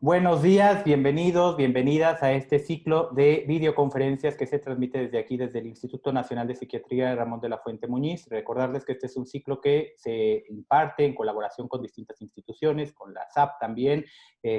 Buenos días, bienvenidos, bienvenidas a este ciclo de videoconferencias que se transmite desde aquí, desde el Instituto Nacional de Psiquiatría de Ramón de la Fuente Muñiz. Recordarles que este es un ciclo que se imparte en colaboración con distintas instituciones, con la SAP también,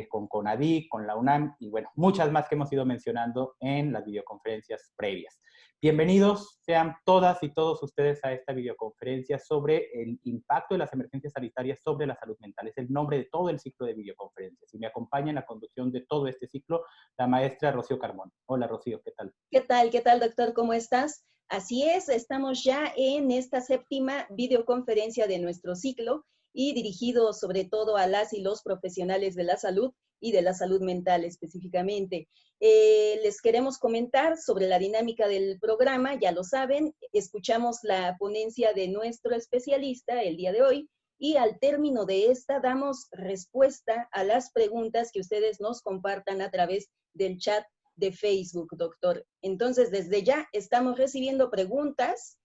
con CONADIC, con la UNAM y bueno, muchas más que hemos ido mencionando en las videoconferencias previas. Bienvenidos sean todas y todos ustedes a esta videoconferencia sobre el impacto de las emergencias sanitarias sobre la salud mental. Es el nombre de todo el ciclo de videoconferencias. Y me acompaña en la conducción de todo este ciclo la maestra Rocío Carmón. Hola Rocío, ¿qué tal? ¿Qué tal, doctor? ¿Cómo estás? Así es, estamos ya en esta séptima videoconferencia de nuestro ciclo y dirigido sobre todo a las y los profesionales de la salud y de la salud mental específicamente. Les queremos comentar sobre la dinámica del programa, ya lo saben, escuchamos la ponencia de nuestro especialista el día de hoy y al término de esta damos respuesta a las preguntas que ustedes nos compartan a través del chat de Facebook, doctor. Entonces, desde ya estamos recibiendo preguntas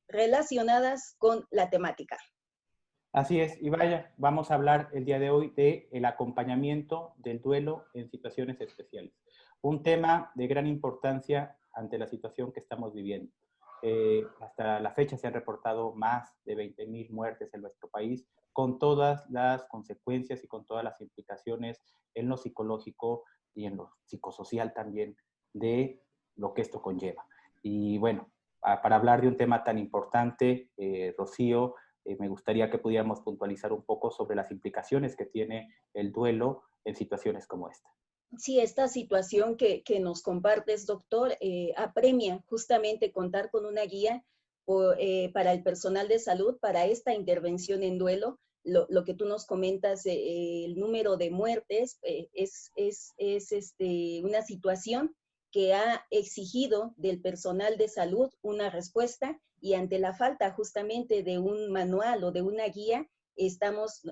relacionadas con la temática. Así es, y vaya, vamos a hablar el día de hoy del acompañamiento del duelo en situaciones especiales. Un tema de gran importancia ante la situación que estamos viviendo. Hasta la fecha se han reportado más de 20,000 muertes en nuestro país, con todas las consecuencias y con todas las implicaciones en lo psicológico y en lo psicosocial también de lo que esto conlleva. Y bueno, para hablar de un tema tan importante, Rocío, me gustaría que pudiéramos puntualizar un poco sobre las implicaciones que tiene el duelo en situaciones como esta. Sí, esta situación que nos compartes, doctor, apremia justamente contar con una guía para el personal de salud para esta intervención en duelo. Lo que tú nos comentas, el número de muertes es una situación que ha exigido del personal de salud una respuesta y ante la falta justamente de un manual o de una guía, estamos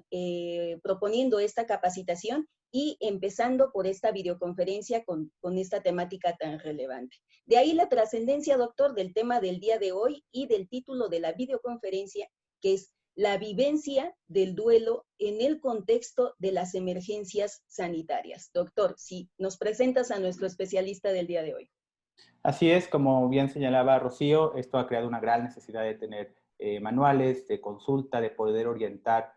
proponiendo esta capacitación y empezando por esta videoconferencia con esta temática tan relevante. De ahí la trascendencia, doctor, del tema del día de hoy y del título de la videoconferencia, que es la vivencia del duelo en el contexto de las emergencias sanitarias. Doctor, si nos presentas a nuestro especialista del día de hoy. Así es, como bien señalaba Rocío, esto ha creado una gran necesidad de tener manuales de consulta, de poder orientar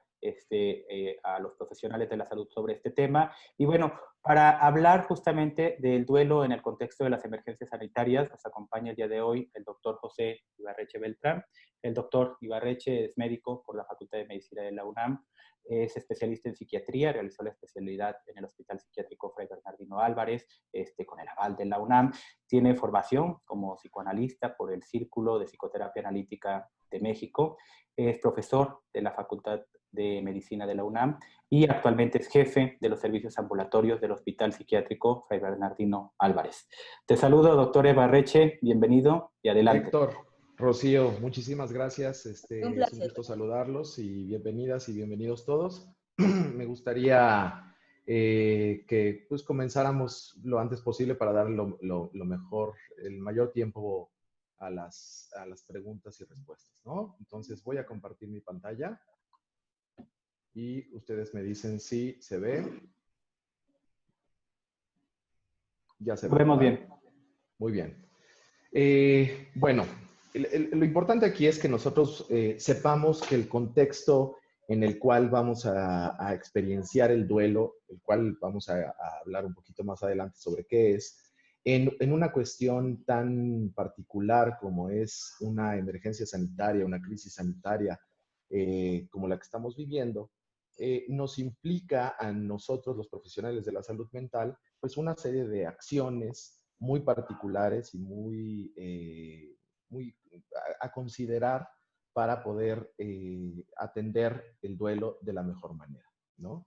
a los profesionales de la salud sobre este tema. Y bueno, para hablar justamente del duelo en el contexto de las emergencias sanitarias, nos acompaña el día de hoy el doctor José Ibarreche Beltrán. El doctor Ibarreche es médico por la Facultad de Medicina de la UNAM, es especialista en psiquiatría, realizó la especialidad en el Hospital Psiquiátrico Fray Bernardino Álvarez, con el aval de la UNAM. Tiene formación como psicoanalista por el Círculo de Psicoterapia Analítica de México. Es profesor de la Facultad de Medicina de la UNAM y actualmente es jefe de los servicios ambulatorios del Hospital Psiquiátrico Fray Bernardino Álvarez. Te saludo, doctor Ibarreche, bienvenido y adelante. Héctor, Rocío, muchísimas gracias. Un Es un placer. gusto saludarlos y bienvenidas y bienvenidos todos. Me gustaría que pues comenzáramos lo antes posible para dar lo mejor, el mayor tiempo a las preguntas y respuestas, ¿no? Entonces voy a compartir mi pantalla y ustedes me dicen si se ve. Ya se ve. Lo vemos bien. Muy bien. Bueno, lo importante aquí es que nosotros sepamos que el contexto en el cual vamos a experienciar el duelo, el cual vamos a hablar un poquito más adelante sobre qué es, en una cuestión tan particular como es una emergencia sanitaria, una crisis sanitaria como la que estamos viviendo, nos implica a nosotros, los profesionales de la salud mental, pues una serie de acciones muy particulares y muy a considerar para poder atender el duelo de la mejor manera, ¿no?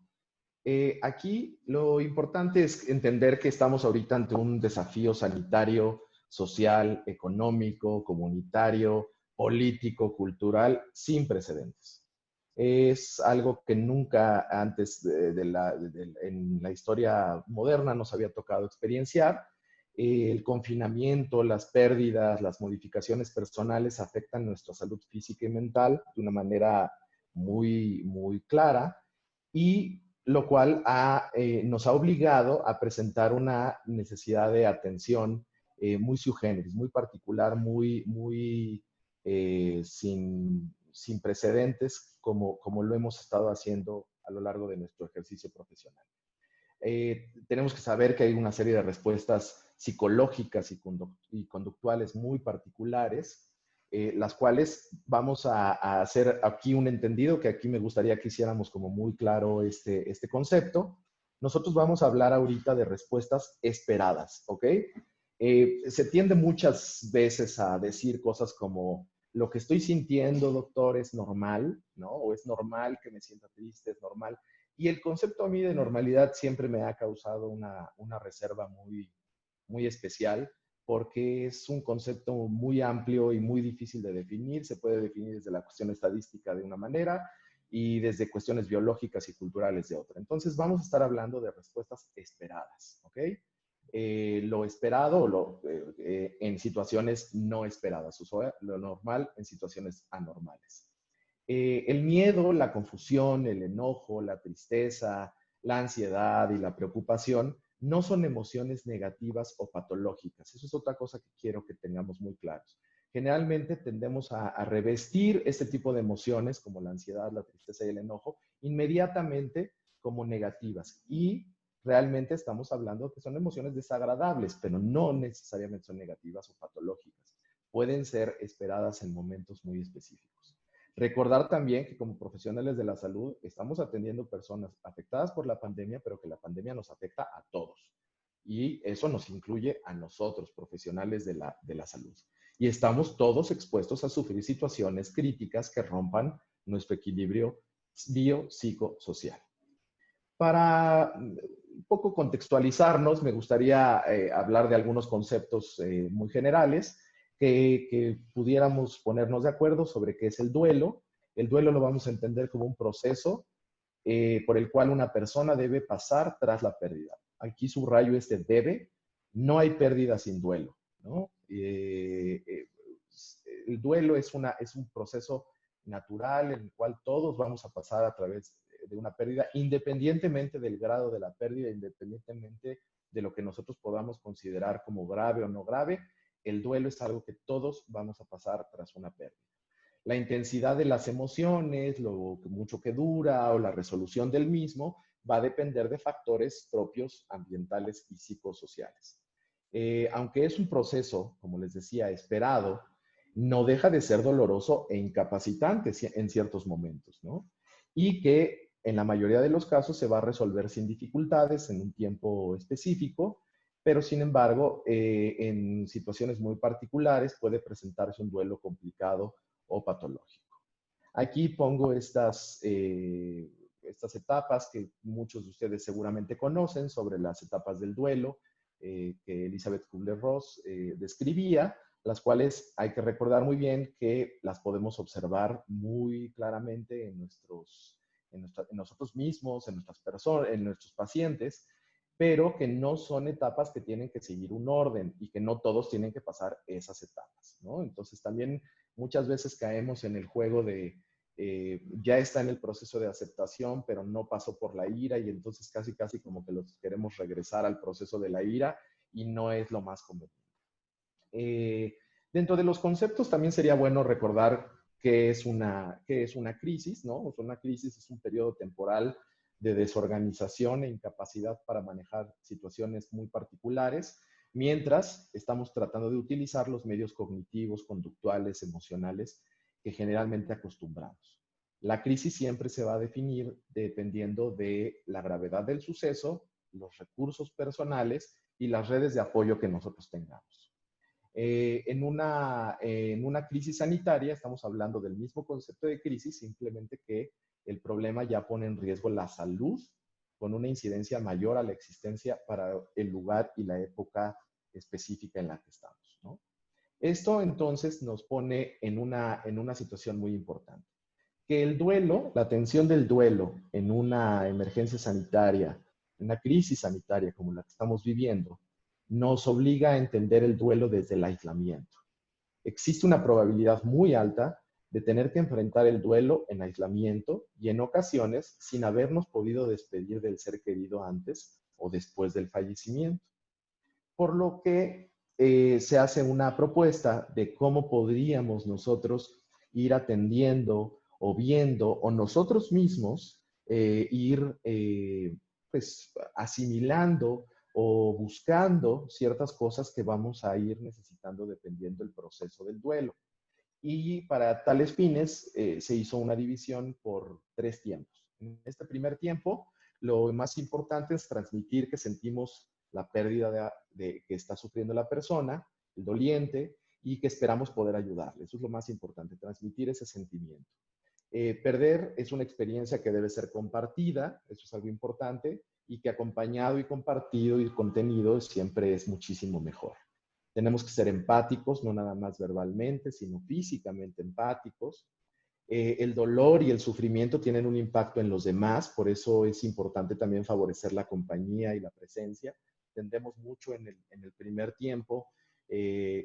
Aquí lo importante es entender que estamos ahorita ante un desafío sanitario, social, económico, comunitario, político, cultural, sin precedentes. Es algo que nunca antes en la historia moderna nos había tocado experienciar. El confinamiento, las pérdidas, las modificaciones personales afectan nuestra salud física y mental de una manera muy, muy clara y lo cual nos ha obligado a presentar una necesidad de atención muy sui generis, muy particular, sin precedentes, como lo hemos estado haciendo a lo largo de nuestro ejercicio profesional. Tenemos que saber que hay una serie de respuestas psicológicas y conductuales muy particulares, las cuales vamos a hacer aquí un entendido, que aquí me gustaría que hiciéramos como muy claro este concepto. Nosotros vamos a hablar ahorita de respuestas esperadas, ¿ok? Se tiende muchas veces a decir cosas como, lo que estoy sintiendo, doctor, es normal, ¿no? O es normal que me sienta triste, es normal. Y el concepto a mí de normalidad siempre me ha causado una reserva muy especial, porque es un concepto muy amplio y muy difícil de definir. Se puede definir desde la cuestión estadística de una manera y desde cuestiones biológicas y culturales de otra. Entonces vamos a estar hablando de respuestas esperadas, ¿ok? Lo esperado en situaciones no esperadas, o sea, lo normal en situaciones anormales. El miedo, la confusión, el enojo, la tristeza, la ansiedad y la preocupación no son emociones negativas o patológicas. Eso es otra cosa que quiero que tengamos muy claros. Generalmente tendemos a revestir este tipo de emociones, como la ansiedad, la tristeza y el enojo, inmediatamente como negativas. Y realmente estamos hablando que son emociones desagradables, pero no necesariamente son negativas o patológicas. Pueden ser esperadas en momentos muy específicos. Recordar también que como profesionales de la salud estamos atendiendo personas afectadas por la pandemia, pero que la pandemia nos afecta a todos. Y eso nos incluye a nosotros, profesionales de la salud. Y estamos todos expuestos a sufrir situaciones críticas que rompan nuestro equilibrio biopsicosocial. Para un poco contextualizarnos, me gustaría hablar de algunos conceptos muy generales que pudiéramos ponernos de acuerdo sobre qué es el duelo. El duelo lo vamos a entender como un proceso por el cual una persona debe pasar tras la pérdida. Aquí subrayo este debe, no hay pérdida sin duelo, ¿no? El duelo es un proceso natural en el cual todos vamos a pasar a través de una pérdida, independientemente del grado de la pérdida, independientemente de lo que nosotros podamos considerar como grave o no grave. El duelo es algo que todos vamos a pasar tras una pérdida. La intensidad de las emociones, lo mucho que dura o la resolución del mismo va a depender de factores propios, ambientales y psicosociales. Aunque es un proceso, como les decía, esperado, no deja de ser doloroso e incapacitante en ciertos momentos, ¿no? Y que en la mayoría de los casos se va a resolver sin dificultades en un tiempo específico, pero sin embargo, en situaciones muy particulares puede presentarse un duelo complicado o patológico. Aquí pongo estas etapas que muchos de ustedes seguramente conocen sobre las etapas del duelo que Elizabeth Kubler-Ross describía, las cuales hay que recordar muy bien que las podemos observar muy claramente en nosotros mismos, en nuestras personas, en nuestros pacientes, pero que no son etapas que tienen que seguir un orden y que no todos tienen que pasar esas etapas, ¿no? Entonces también muchas veces caemos en el juego de ya está en el proceso de aceptación, pero no pasó por la ira y entonces casi como que los queremos regresar al proceso de la ira y no es lo más conveniente. Dentro de los conceptos también sería bueno recordar qué es una crisis, ¿no? O sea, una crisis es un periodo temporal de desorganización e incapacidad para manejar situaciones muy particulares, mientras estamos tratando de utilizar los medios cognitivos, conductuales, emocionales que generalmente acostumbramos. La crisis siempre se va a definir dependiendo de la gravedad del suceso, los recursos personales y las redes de apoyo que nosotros tengamos. En una crisis sanitaria estamos hablando del mismo concepto de crisis, simplemente que el problema ya pone en riesgo la salud con una incidencia mayor a la existencia para el lugar y la época específica en la que estamos, ¿no? Esto entonces nos pone en una situación muy importante. Que el duelo, la atención del duelo en una emergencia sanitaria, en una crisis sanitaria como la que estamos viviendo, nos obliga a entender el duelo desde el aislamiento. Existe una probabilidad muy alta de tener que enfrentar el duelo en aislamiento y en ocasiones sin habernos podido despedir del ser querido antes o después del fallecimiento. Por lo que se hace una propuesta de cómo podríamos nosotros ir atendiendo o viendo o nosotros mismos ir pues asimilando o buscando ciertas cosas que vamos a ir necesitando dependiendo del proceso del duelo. Y para tales fines se hizo una división por 3 tiempos. En este primer tiempo, lo más importante es transmitir que sentimos la pérdida que está sufriendo la persona, el doliente, y que esperamos poder ayudarle. Eso es lo más importante, transmitir ese sentimiento. Perder es una experiencia que debe ser compartida, eso es algo importante, y que acompañado y compartido y contenido siempre es muchísimo mejor. Tenemos que ser empáticos, no nada más verbalmente, sino físicamente empáticos. El dolor y el sufrimiento tienen un impacto en los demás, por eso es importante también favorecer la compañía y la presencia. Tendemos mucho en el primer tiempo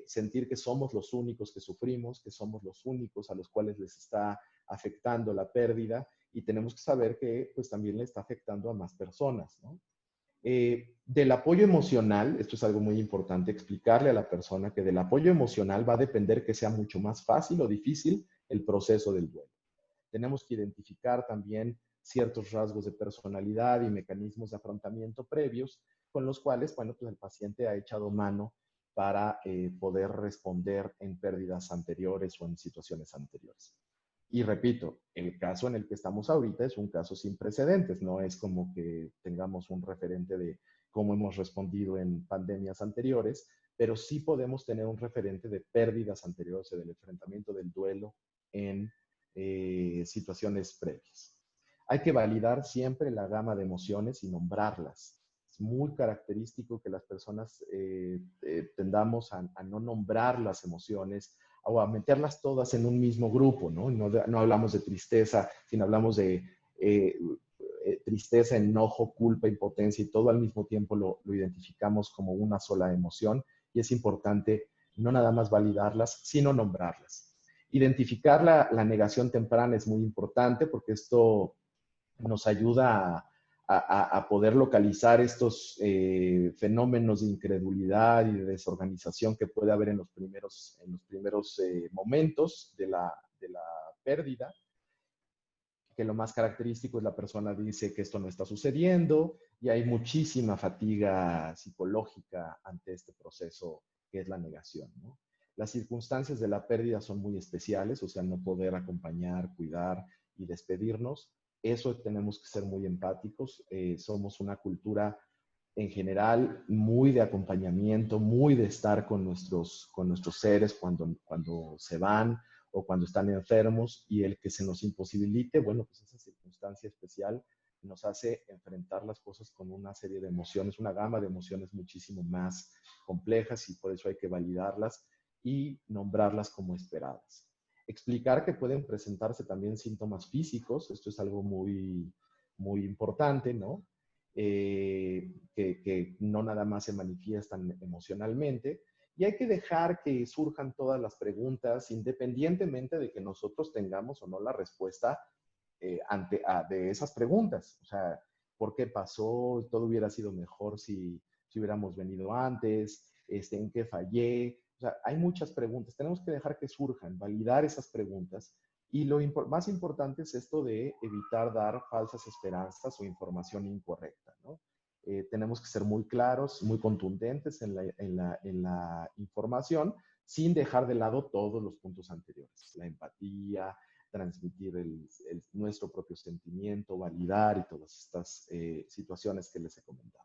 sentir que somos los únicos que sufrimos, que somos los únicos a los cuales les está afectando la pérdida, y tenemos que saber que pues también le está afectando a más personas, ¿no? Del apoyo emocional, esto es algo muy importante, explicarle a la persona que del apoyo emocional va a depender que sea mucho más fácil o difícil el proceso del duelo. Tenemos que identificar también ciertos rasgos de personalidad y mecanismos de afrontamiento previos con los cuales, bueno, pues el paciente ha echado mano para poder responder en pérdidas anteriores o en situaciones anteriores. Y repito, el caso en el que estamos ahorita es un caso sin precedentes, no es como que tengamos un referente de cómo hemos respondido en pandemias anteriores, pero sí podemos tener un referente de pérdidas anteriores o del enfrentamiento del duelo en situaciones previas. Hay que validar siempre la gama de emociones y nombrarlas. Es muy característico que las personas tendamos a no nombrar las emociones, o a meterlas todas en un mismo grupo, ¿no? No hablamos de tristeza, sino hablamos de tristeza, enojo, culpa, impotencia, y todo al mismo tiempo lo identificamos como una sola emoción, y es importante no nada más validarlas, sino nombrarlas. Identificar la negación temprana es muy importante porque esto nos ayuda a poder localizar estos fenómenos de incredulidad y de desorganización que puede haber en los primeros momentos de la pérdida, que lo más característico es la persona dice que esto no está sucediendo y hay muchísima fatiga psicológica ante este proceso que es la negación, ¿no? Las circunstancias de la pérdida son muy especiales, o sea, no poder acompañar, cuidar y despedirnos. Eso tenemos que ser muy empáticos. Somos una cultura en general muy de acompañamiento, muy de estar con nuestros seres cuando se van o cuando están enfermos, y el que se nos imposibilite, bueno, pues esa circunstancia especial nos hace enfrentar las cosas con una serie de emociones, una gama de emociones muchísimo más complejas, y por eso hay que validarlas y nombrarlas como esperadas. Explicar que pueden presentarse también síntomas físicos, esto es algo muy, muy importante, ¿no? Que no nada más se manifiestan emocionalmente, y hay que dejar que surjan todas las preguntas independientemente de que nosotros tengamos o no la respuesta de esas preguntas. O sea, ¿por qué pasó? ¿Todo hubiera sido mejor si hubiéramos venido antes? ¿En qué fallé? O sea, hay muchas preguntas. Tenemos que dejar que surjan, validar esas preguntas. Y lo más importante es esto de evitar dar falsas esperanzas o información incorrecta, ¿no? Tenemos que ser muy claros, muy contundentes en la información, sin dejar de lado todos los puntos anteriores. La empatía, transmitir nuestro propio sentimiento, validar y todas estas situaciones que les he comentado.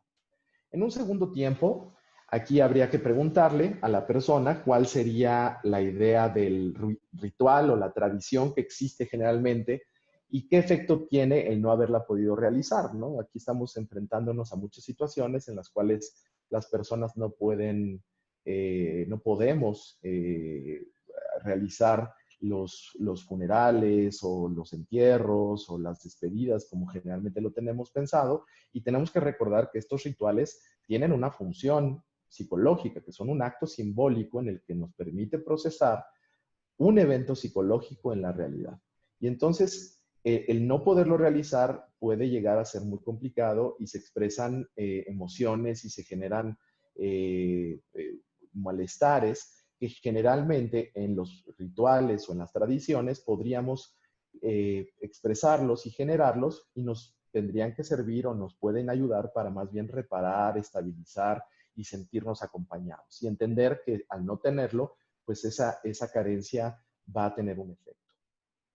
En un segundo tiempo, aquí habría que preguntarle a la persona cuál sería la idea del ritual o la tradición que existe generalmente y qué efecto tiene el no haberla podido realizar, ¿no? Aquí estamos enfrentándonos a muchas situaciones en las cuales las personas no podemos realizar los funerales o los entierros o las despedidas como generalmente lo tenemos pensado, y tenemos que recordar que estos rituales tienen una función psicológica, que son un acto simbólico en el que nos permite procesar un evento psicológico en la realidad. Y entonces, el no poderlo realizar puede llegar a ser muy complicado y se expresan emociones y se generan malestares que generalmente en los rituales o en las tradiciones podríamos expresarlos y generarlos y nos tendrían que servir o nos pueden ayudar para más bien reparar, estabilizar y sentirnos acompañados. Y entender que al no tenerlo, pues esa carencia va a tener un efecto.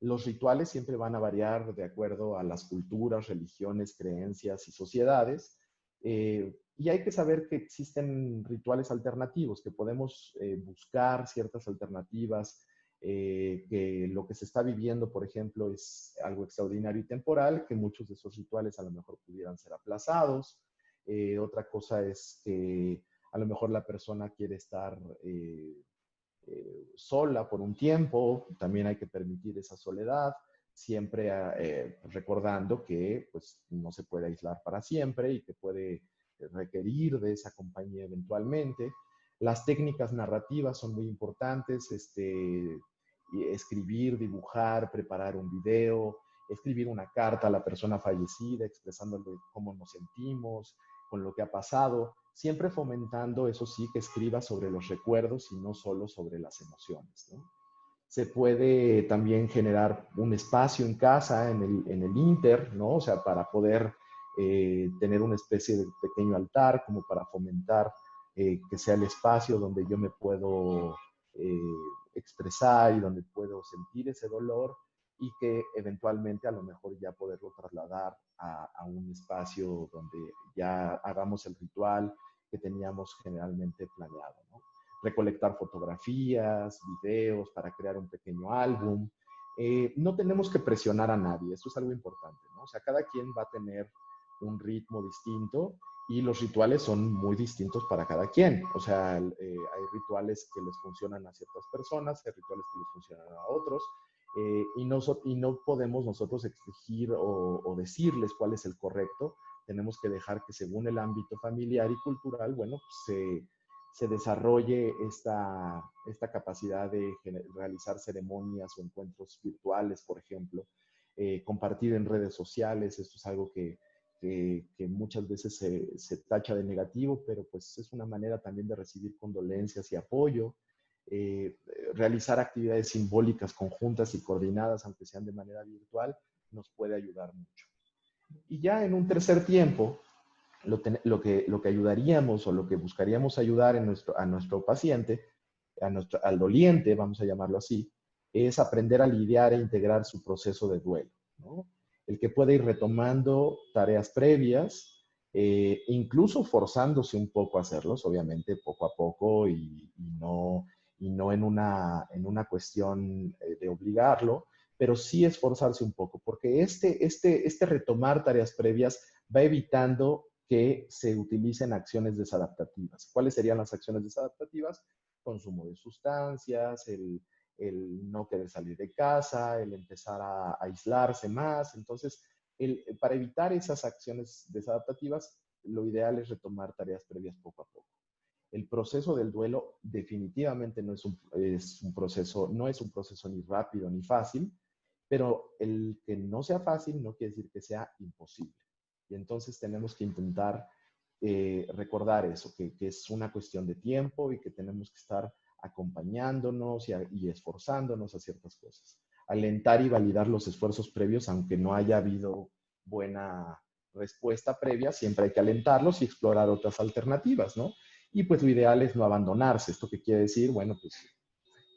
Los rituales siempre van a variar de acuerdo a las culturas, religiones, creencias y sociedades. Y hay que saber que existen rituales alternativos, que podemos buscar ciertas alternativas, que lo que se está viviendo, por ejemplo, es algo extraordinario y temporal, que muchos de esos rituales a lo mejor pudieran ser aplazados. Otra cosa es que a lo mejor la persona quiere estar sola por un tiempo, también hay que permitir esa soledad, siempre recordando que pues, no se puede aislar para siempre y que puede requerir de esa compañía eventualmente. Las técnicas narrativas son muy importantes, escribir, dibujar, preparar un video, escribir una carta a la persona fallecida expresándole cómo nos sentimos, con lo que ha pasado, siempre fomentando, eso sí, que escriba sobre los recuerdos y no solo sobre las emociones, ¿no? Se puede también generar un espacio en casa, en el inter, ¿no? O sea, para poder tener una especie de pequeño altar, como para fomentar que sea el espacio donde yo me puedo expresar y donde puedo sentir ese dolor y que eventualmente a lo mejor ya poderlo trasladar a un espacio donde ya hagamos el ritual que teníamos generalmente planeado, ¿no? Recolectar fotografías, videos para crear un pequeño álbum. No tenemos que presionar a nadie, esto es algo importante, ¿no? O sea, cada quien va a tener un ritmo distinto y los rituales son muy distintos para cada quien. O sea, hay rituales que les funcionan a ciertas personas, hay rituales que les funcionan a otros, y no podemos nosotros exigir o decirles cuál es el correcto. Tenemos que dejar que según el ámbito familiar y cultural, bueno, pues se desarrolle esta capacidad de realizar ceremonias o encuentros virtuales, por ejemplo, compartir en redes sociales. Esto es algo que muchas veces se tacha de negativo, pero pues es una manera también de recibir condolencias y apoyo. Realizar actividades simbólicas conjuntas y coordinadas, aunque sean de manera virtual, nos puede ayudar mucho. Y ya en un tercer tiempo, lo que ayudaríamos o lo que buscaríamos ayudar a nuestro paciente, al doliente, vamos a llamarlo así, es aprender a lidiar e integrar su proceso de duelo, ¿no? El que puede ir retomando tareas previas, incluso forzándose un poco a hacerlos, obviamente poco a poco y no en una cuestión de obligarlo, pero sí esforzarse un poco, porque este retomar tareas previas va evitando que se utilicen acciones desadaptativas. ¿Cuáles serían las acciones desadaptativas? Consumo de sustancias, el no querer salir de casa, el empezar a aislarse más. Entonces, para evitar esas acciones desadaptativas, lo ideal es retomar tareas previas poco a poco. El proceso del duelo definitivamente no es un proceso ni rápido ni fácil, pero el que no sea fácil no quiere decir que sea imposible. Y entonces tenemos que intentar recordar eso, que es una cuestión de tiempo y que tenemos que estar acompañándonos y esforzándonos a ciertas cosas. Alentar y validar los esfuerzos previos, aunque no haya habido buena respuesta previa, siempre hay que alentarlos y explorar otras alternativas, ¿no? Y pues lo ideal es no abandonarse. ¿Esto qué quiere decir? Bueno, pues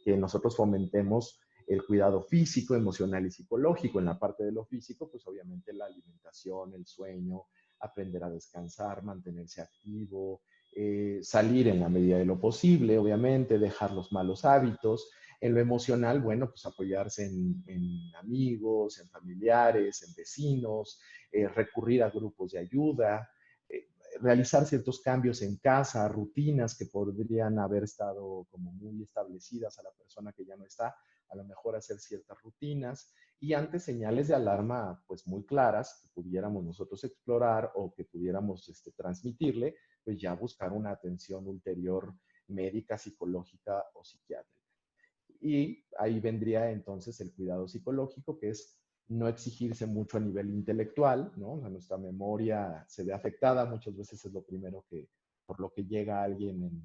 que nosotros fomentemos el cuidado físico, emocional y psicológico. En la parte de lo físico, pues obviamente la alimentación, el sueño, aprender a descansar, mantenerse activo, salir en la medida de lo posible, obviamente, dejar los malos hábitos. En lo emocional, bueno, pues apoyarse en amigos, en familiares, en vecinos, recurrir a grupos de ayuda, realizar ciertos cambios en casa, rutinas que podrían haber estado como muy establecidas a la persona que ya no está, a lo mejor hacer ciertas rutinas y antes señales de alarma pues muy claras que pudiéramos nosotros explorar o que pudiéramos transmitirle, pues ya buscar una atención ulterior médica, psicológica o psiquiátrica. Y ahí vendría entonces el cuidado psicológico, que es no exigirse mucho a nivel intelectual, ¿no? O sea, nuestra memoria se ve afectada, muchas veces es lo primero que, por lo que llega alguien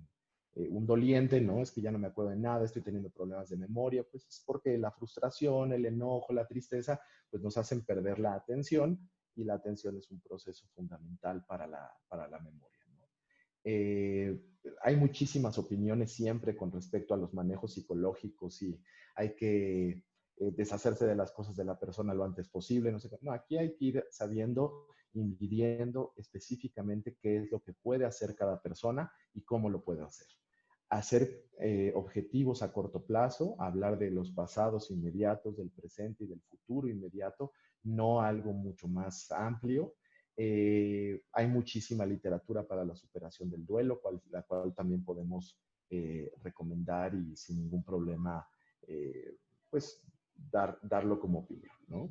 un doliente, ¿no? Es que ya no me acuerdo de nada, estoy teniendo problemas de memoria, pues es porque la frustración, el enojo, la tristeza, pues nos hacen perder la atención, y la atención es un proceso fundamental para la memoria, ¿no? Eh, Hay muchísimas opiniones siempre con respecto a los manejos psicológicos y hay que deshacerse de las cosas de la persona lo antes posible. No sé, no, aquí hay que ir sabiendo y midiendo específicamente qué es lo que puede hacer cada persona y cómo lo puede hacer. Hacer objetivos a corto plazo, hablar de los pasados inmediatos, del presente y del futuro inmediato, no algo mucho más amplio. Hay muchísima literatura para la superación del duelo, la cual también podemos recomendar y sin ningún problema, pues, darlo como opinión, ¿no?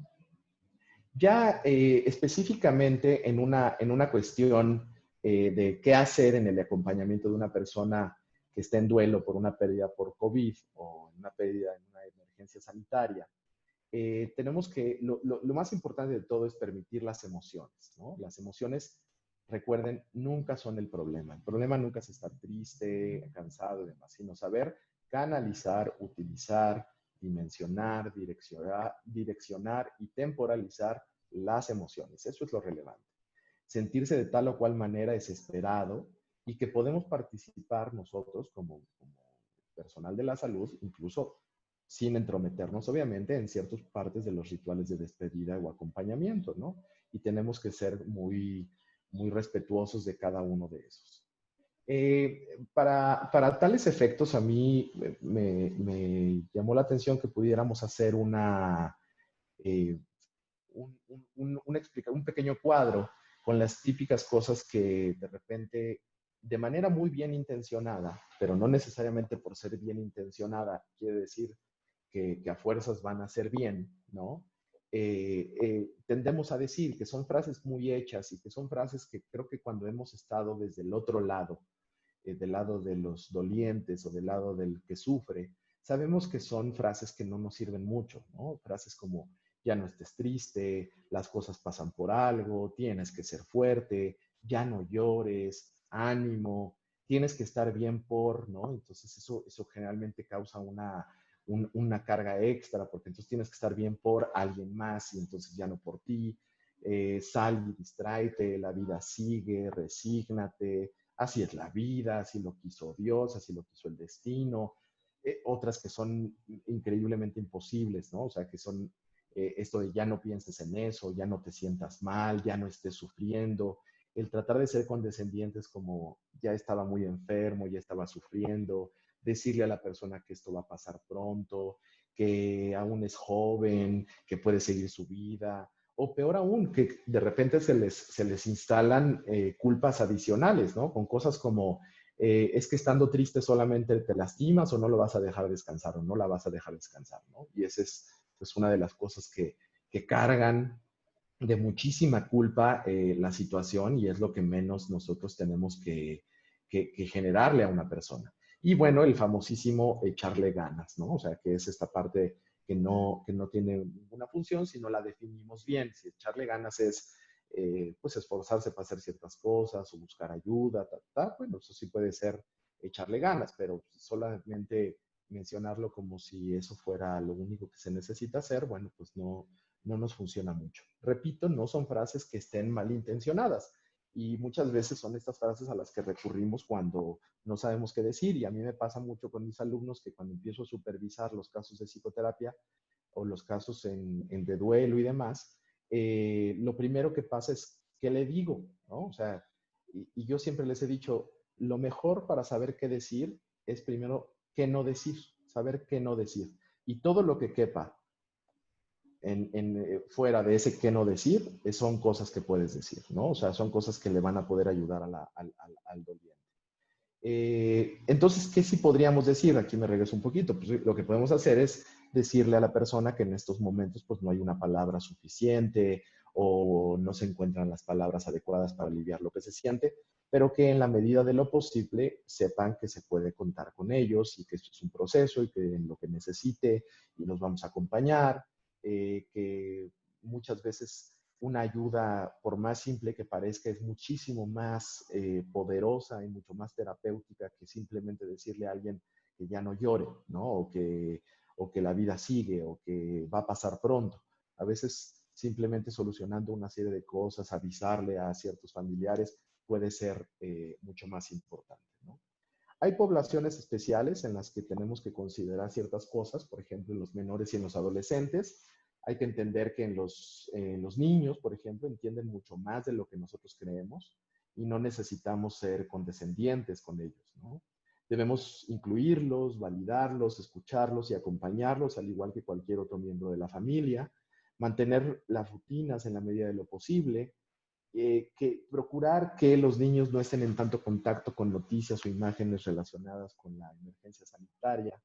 Ya específicamente en una cuestión de qué hacer en el acompañamiento de una persona que está en duelo por una pérdida por COVID o una pérdida en una emergencia sanitaria, tenemos que, lo más importante de todo es permitir las emociones, ¿no? Las emociones, recuerden, nunca son el problema. El problema nunca es estar triste, cansado y demás, sino saber canalizar, utilizar, dimensionar, direccionar y temporalizar las emociones. Eso es lo relevante. Sentirse de tal o cual manera es esperado y que podemos participar nosotros como personal de la salud, incluso sin entrometernos, obviamente, en ciertas partes de los rituales de despedida o acompañamiento, ¿no? Y tenemos que ser muy respetuosos de cada uno de esos. Para tales efectos, a mí me llamó la atención que pudiéramos hacer eh, un pequeño cuadro con las típicas cosas que de repente, de manera muy bien intencionada, pero no necesariamente por ser bien intencionada, quiere decir que a fuerzas van a ser bien, ¿no? Tendemos a decir que son frases muy hechas y que son frases que creo que cuando hemos estado desde el otro lado, del lado de los dolientes o del lado del que sufre, sabemos que son frases que no nos sirven mucho, ¿no? Frases como ya no estés triste, las cosas pasan por algo, tienes que ser fuerte, ya no llores, ánimo, tienes que estar bien por, ¿no? Entonces eso generalmente causa una carga extra, porque entonces tienes que estar bien por alguien más y entonces ya no por ti. Sal y distráete, la vida sigue, resígnate, así es la vida, así lo quiso Dios, así lo quiso el destino. Otras que son increíblemente imposibles, ¿no? O sea, que son esto de ya no pienses en eso, ya no te sientas mal, ya no estés sufriendo. El tratar de ser condescendientes como ya estaba muy enfermo, ya estaba sufriendo, decirle a la persona que esto va a pasar pronto, que aún es joven, que puede seguir su vida, o peor aún, que de repente se les instalan culpas adicionales, ¿no? Con cosas como, es que estando triste solamente te lastimas o no lo vas a dejar descansar o no la vas a dejar descansar, ¿no? Y esa es pues, una de las cosas que cargan de muchísima culpa la situación y es lo que menos nosotros tenemos que generarle a una persona. Y bueno, el famosísimo echarle ganas, ¿no? O sea, que es esta parte que no tiene ninguna función si no la definimos bien. Si echarle ganas es, pues, esforzarse para hacer ciertas cosas o buscar ayuda, bueno, eso sí puede ser echarle ganas, pero solamente mencionarlo como si eso fuera lo único que se necesita hacer, bueno, pues no nos funciona mucho. Repito, no son frases que estén malintencionadas y muchas veces son estas frases a las que recurrimos cuando no sabemos qué decir y a mí me pasa mucho con mis alumnos que cuando empiezo a supervisar los casos de psicoterapia o los casos de duelo y demás, lo primero que pasa es, ¿qué le digo? ¿No? O sea, y yo siempre les he dicho, lo mejor para saber qué decir es primero qué no decir, saber qué no decir. Y todo lo que quepa fuera de ese qué no decir, son cosas que puedes decir, ¿no? O sea, son cosas que le van a poder ayudar al doliente. Entonces, ¿qué sí podríamos decir? Aquí me regreso un poquito. Pues lo que podemos hacer es decirle a la persona que en estos momentos pues no hay una palabra suficiente o no se encuentran las palabras adecuadas para aliviar lo que se siente, pero que en la medida de lo posible sepan que se puede contar con ellos y que esto es un proceso y que en lo que necesite y los vamos a acompañar, que muchas veces una ayuda, por más simple que parezca, es muchísimo más poderosa y mucho más terapéutica que simplemente decirle a alguien que ya no llore, ¿no? O que la vida sigue, o que va a pasar pronto. A veces simplemente solucionando una serie de cosas, avisarle a ciertos familiares, puede ser mucho más importante, ¿no? Hay poblaciones especiales en las que tenemos que considerar ciertas cosas, por ejemplo, en los menores y en los adolescentes. Hay que entender que en los niños, por ejemplo, entienden mucho más de lo que nosotros creemos y no necesitamos ser condescendientes con ellos, ¿no? Debemos incluirlos, validarlos, escucharlos y acompañarlos, al igual que cualquier otro miembro de la familia, mantener las rutinas en la medida de lo posible, procurar que los niños no estén en tanto contacto con noticias o imágenes relacionadas con la emergencia sanitaria,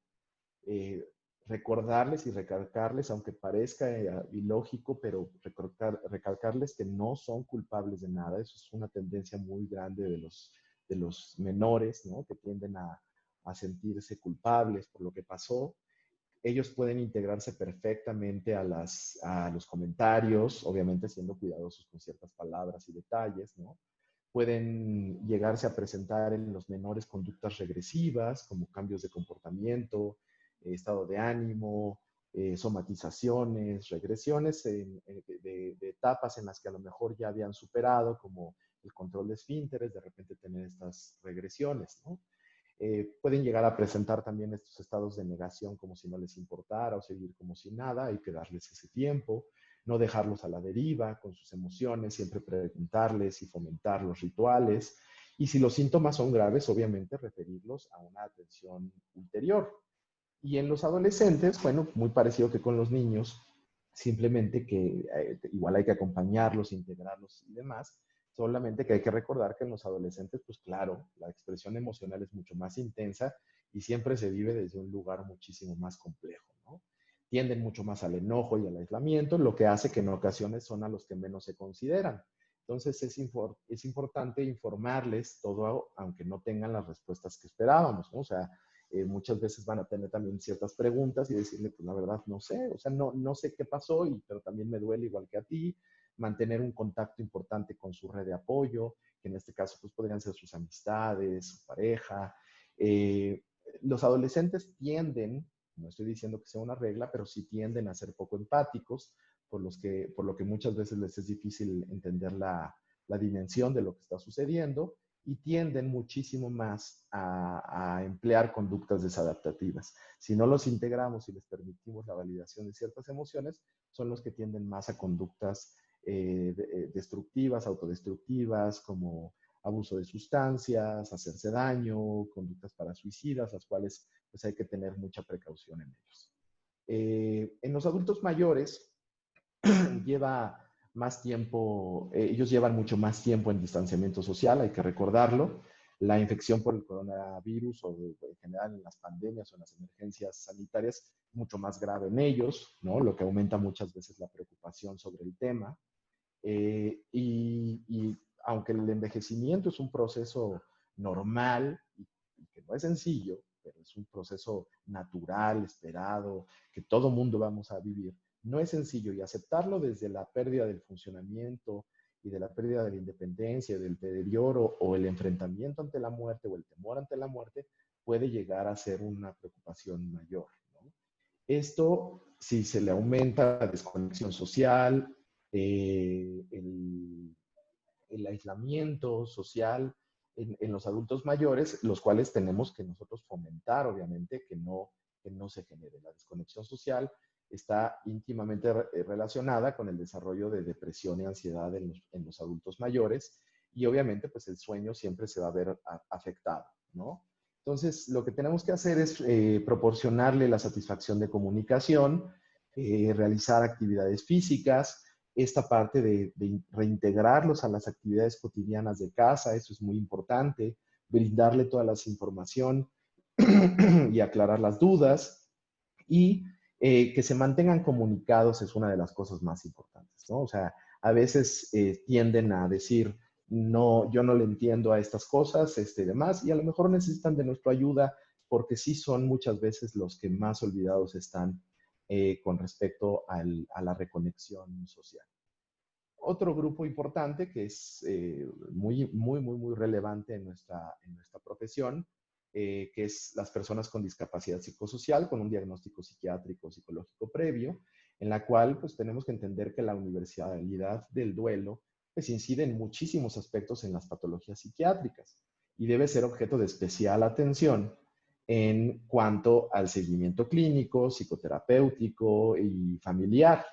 recordarles y recalcarles, aunque parezca ilógico, pero recalcarles que no son culpables de nada. Eso es una tendencia muy grande de los menores, ¿no? Que tienden a sentirse culpables por lo que pasó. Ellos pueden integrarse perfectamente a los comentarios, obviamente siendo cuidadosos con ciertas palabras y detalles, ¿no? Pueden llegarse a presentar en los menores conductas regresivas, como cambios de comportamiento, estado de ánimo, somatizaciones, regresiones de etapas en las que a lo mejor ya habían superado, como el control de esfínteres, de repente tener estas regresiones, ¿no? Pueden llegar a presentar también estos estados de negación como si no les importara o seguir como si nada. Hay que darles ese tiempo, no dejarlos a la deriva con sus emociones, siempre preguntarles y fomentar los rituales. Y si los síntomas son graves, obviamente referirlos a una atención ulterior. Y en los adolescentes, bueno, muy parecido que con los niños, simplemente que igual hay que acompañarlos, integrarlos y demás, solamente que hay que recordar que en los adolescentes, pues claro, la expresión emocional es mucho más intensa y siempre se vive desde un lugar muchísimo más complejo, ¿no? Tienden mucho más al enojo y al aislamiento, lo que hace que en ocasiones son a los que menos se consideran. Entonces es importante informarles todo, aunque no tengan las respuestas que esperábamos, ¿no? O sea, muchas veces van a tener también ciertas preguntas y decirle, pues la verdad no sé, o sea, no sé qué pasó, pero también me duele igual que a ti. Mantener un contacto importante con su red de apoyo, que en este caso pues podrían ser sus amistades, su pareja. Los adolescentes tienden, no estoy diciendo que sea una regla, pero sí tienden a ser poco empáticos, por lo que muchas veces les es difícil entender la dimensión de lo que está sucediendo y tienden muchísimo más a emplear conductas desadaptativas. Si no los integramos y les permitimos la validación de ciertas emociones, son los que tienden más a conductas destructivas, autodestructivas, como abuso de sustancias, hacerse daño, conductas parasuicidas, las cuales pues hay que tener mucha precaución en ellos. En los adultos mayores lleva más tiempo, ellos llevan mucho más tiempo en distanciamiento social, hay que recordarlo. La infección por el coronavirus o en general en las pandemias o en las emergencias sanitarias es mucho más grave en ellos, ¿no? Lo que aumenta muchas veces la preocupación sobre el tema. Y aunque el envejecimiento es un proceso normal y que no es sencillo, pero es un proceso natural, esperado, que todo mundo vamos a vivir, no es sencillo y aceptarlo desde la pérdida del funcionamiento y de la pérdida de la independencia, del deterioro o el enfrentamiento ante la muerte o el temor ante la muerte puede llegar a ser una preocupación mayor, ¿no? Esto, si se le aumenta la desconexión social, el aislamiento social en los adultos mayores, los cuales tenemos que nosotros fomentar, obviamente, que no se genere. La desconexión social está íntimamente relacionada con el desarrollo de depresión y ansiedad en los adultos mayores y obviamente pues el sueño siempre se va a ver afectado, ¿no? Entonces, lo que tenemos que hacer es proporcionarle la satisfacción de comunicación, realizar actividades físicas, esta parte de reintegrarlos a las actividades cotidianas de casa, eso es muy importante, brindarle toda la información y aclarar las dudas y que se mantengan comunicados es una de las cosas más importantes, ¿no? O sea, a veces tienden a decir, no, yo no le entiendo a estas cosas, y demás, y a lo mejor necesitan de nuestra ayuda porque sí son muchas veces los que más olvidados están con respecto a la reconexión social. Otro grupo importante que es muy relevante en nuestra profesión, que es las personas con discapacidad psicosocial, con un diagnóstico psiquiátrico o psicológico previo, en la cual pues tenemos que entender que la universalidad del duelo pues incide en muchísimos aspectos en las patologías psiquiátricas y debe ser objeto de especial atención en cuanto al seguimiento clínico, psicoterapéutico y familiar.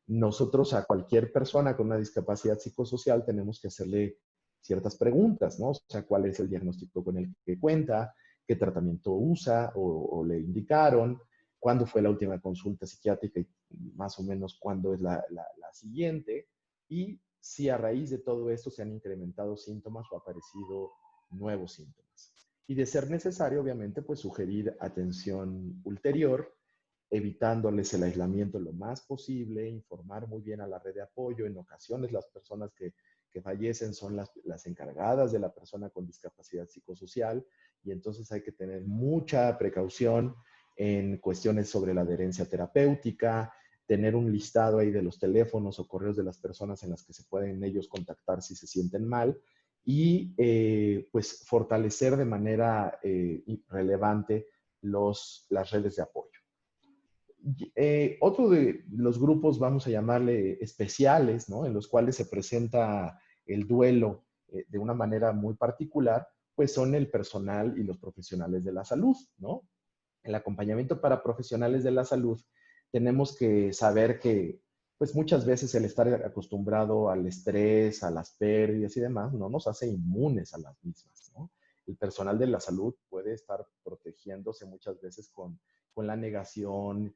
Nosotros a cualquier persona con una discapacidad psicosocial tenemos que hacerle ciertas preguntas, ¿no? O sea, ¿cuál es el diagnóstico con el que cuenta? ¿Qué tratamiento usa o le indicaron? ¿Cuándo fue la última consulta psiquiátrica y más o menos cuándo es la siguiente? Y si a raíz de todo esto se han incrementado síntomas o aparecido nuevos síntomas. Y de ser necesario, obviamente, pues sugerir atención ulterior, evitándoles el aislamiento lo más posible, informar muy bien a la red de apoyo. En ocasiones las personas que fallecen son las encargadas de la persona con discapacidad psicosocial y entonces hay que tener mucha precaución en cuestiones sobre la adherencia terapéutica, tener un listado ahí de los teléfonos o correos de las personas en las que se pueden ellos contactar si se sienten mal y pues fortalecer de manera relevante las redes de apoyo. Otro de los grupos, vamos a llamarle especiales, ¿no? En los cuales se presenta el duelo de una manera muy particular, pues son el personal y los profesionales de la salud, ¿no? El acompañamiento para profesionales de la salud, tenemos que saber que, pues muchas veces el estar acostumbrado al estrés, a las pérdidas y demás, no nos hace inmunes a las mismas, ¿no? El personal de la salud puede estar protegiéndose muchas veces con la negación,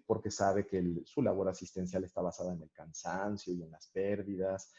porque sabe que su labor asistencial está basada en el cansancio y en las pérdidas.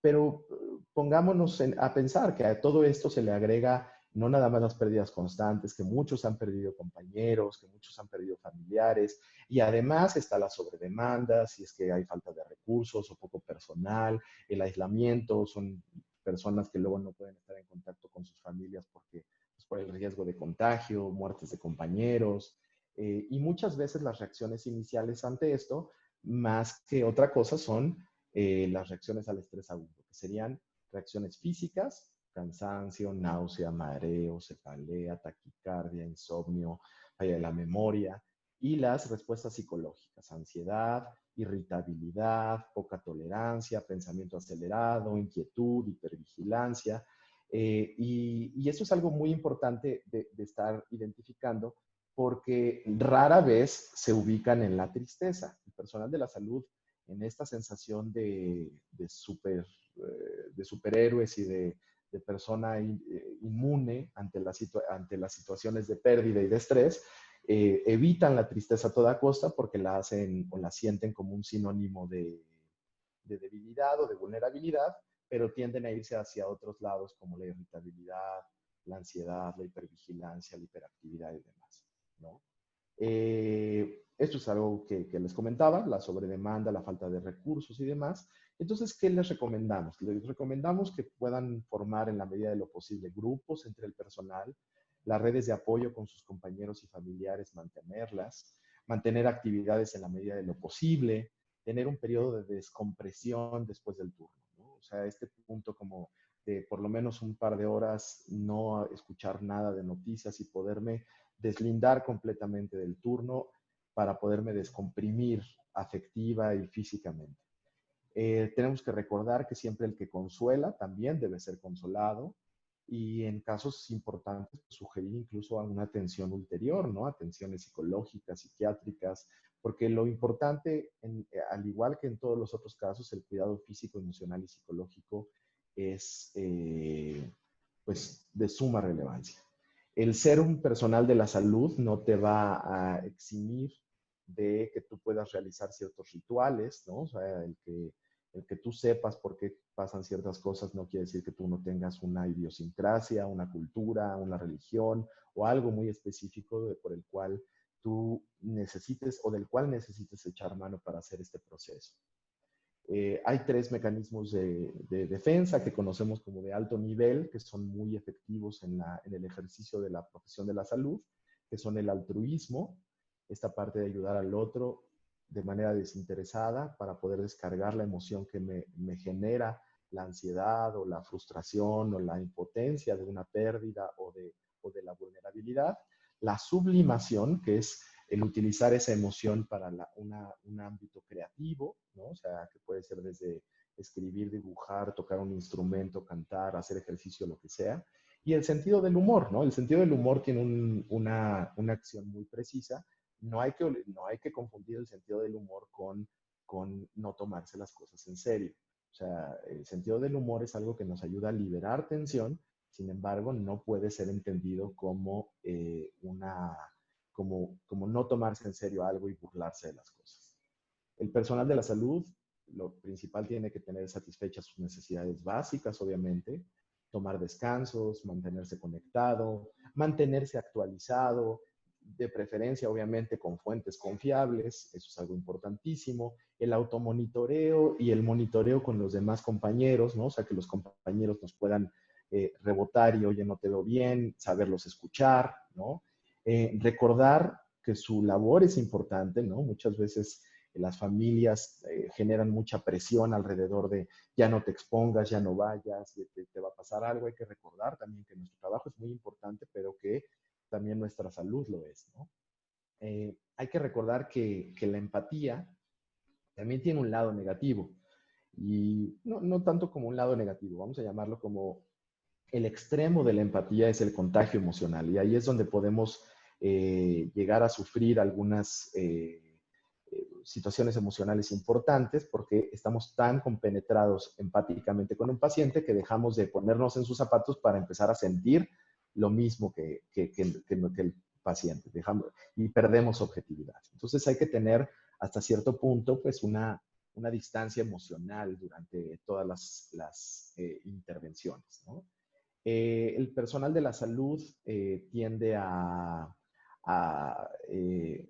Pero pongámonos a pensar que a todo esto se le agrega no nada más las pérdidas constantes, que muchos han perdido compañeros, que muchos han perdido familiares, y además está la sobredemanda, si es que hay falta de recursos o poco personal, el aislamiento, son personas que luego no pueden estar en contacto con sus familias porque, pues, por el riesgo de contagio, muertes de compañeros, y muchas veces las reacciones iniciales ante esto, más que otra cosa, son las reacciones al estrés agudo, que serían reacciones físicas, cansancio, náusea, mareo, cefalea, taquicardia, insomnio, falla de la memoria, y las respuestas psicológicas, ansiedad, irritabilidad, poca tolerancia, pensamiento acelerado, inquietud, hipervigilancia. Y eso es algo muy importante de estar identificando porque rara vez se ubican en la tristeza. El personal de la salud en esta sensación de superhéroes y de persona inmune ante las situaciones de pérdida y de estrés, evitan la tristeza a toda costa porque la hacen o la sienten como un sinónimo de debilidad o de vulnerabilidad, pero tienden a irse hacia otros lados como la irritabilidad, la ansiedad, la hipervigilancia, la hiperactividad y demás, ¿no? Esto es algo que les comentaba, la sobredemanda, la falta de recursos y demás. Entonces, ¿qué les recomendamos? Les recomendamos que puedan formar en la medida de lo posible grupos entre el personal, las redes de apoyo con sus compañeros y familiares, mantenerlas, mantener actividades en la medida de lo posible, tener un periodo de descompresión después del turno, ¿no? O sea, este punto como de por lo menos un par de horas no escuchar nada de noticias y poderme deslindar completamente del turno para poderme descomprimir afectiva y físicamente. Tenemos que recordar que siempre el que consuela también debe ser consolado y en casos importantes sugerir incluso a una atención ulterior, ¿no? Atenciones psicológicas, psiquiátricas, porque lo importante, al igual que en todos los otros casos, el cuidado físico, emocional y psicológico es pues de suma relevancia. El ser un personal de la salud no te va a eximir de que tú puedas realizar ciertos rituales, ¿no? O sea, el que tú sepas por qué pasan ciertas cosas no quiere decir que tú no tengas una idiosincrasia, una cultura, una religión o algo muy específico por el cual tú necesites o del cual necesites echar mano para hacer este proceso. Hay 3 mecanismos de defensa que conocemos como de alto nivel, que son muy efectivos en el ejercicio de la profesión de la salud, que son el altruismo, esta parte de ayudar al otro de manera desinteresada para poder descargar la emoción que me genera la ansiedad o la frustración o la impotencia de una pérdida o de la vulnerabilidad. La sublimación, que es el utilizar esa emoción para un ámbito creativo, ¿no? O sea, que puede ser desde escribir, dibujar, tocar un instrumento, cantar, hacer ejercicio, lo que sea. Y el sentido del humor, ¿no? El sentido del humor tiene una acción muy precisa. No hay que confundir el sentido del humor con no tomarse las cosas en serio. O sea, el sentido del humor es algo que nos ayuda a liberar tensión, sin embargo, no puede ser entendido como como no tomarse en serio algo y burlarse de las cosas. El personal de la salud, lo principal, tiene que tener satisfechas sus necesidades básicas, obviamente, tomar descansos, mantenerse conectado, mantenerse actualizado, de preferencia, obviamente, con fuentes confiables, eso es algo importantísimo, el automonitoreo y el monitoreo con los demás compañeros, ¿no? O sea, que los compañeros nos puedan rebotar y, oye, no te veo bien, saberlos escuchar, ¿no? Recordar que su labor es importante, ¿no? Muchas veces las familias generan mucha presión alrededor de ya no te expongas, ya no vayas, te va a pasar algo. Hay que recordar también que nuestro trabajo es muy importante, pero que también nuestra salud lo es, ¿no? Hay que recordar que la empatía también tiene un lado negativo, y no tanto como un lado negativo, vamos a llamarlo como el extremo de la empatía es el contagio emocional, y ahí es donde podemos llegar a sufrir algunas situaciones emocionales importantes porque estamos tan compenetrados empáticamente con un paciente que dejamos de ponernos en sus zapatos para empezar a sentir lo mismo que el paciente, y perdemos objetividad. Entonces hay que tener hasta cierto punto pues una distancia emocional durante todas las intervenciones, ¿no? El personal de la salud tiende a, eh,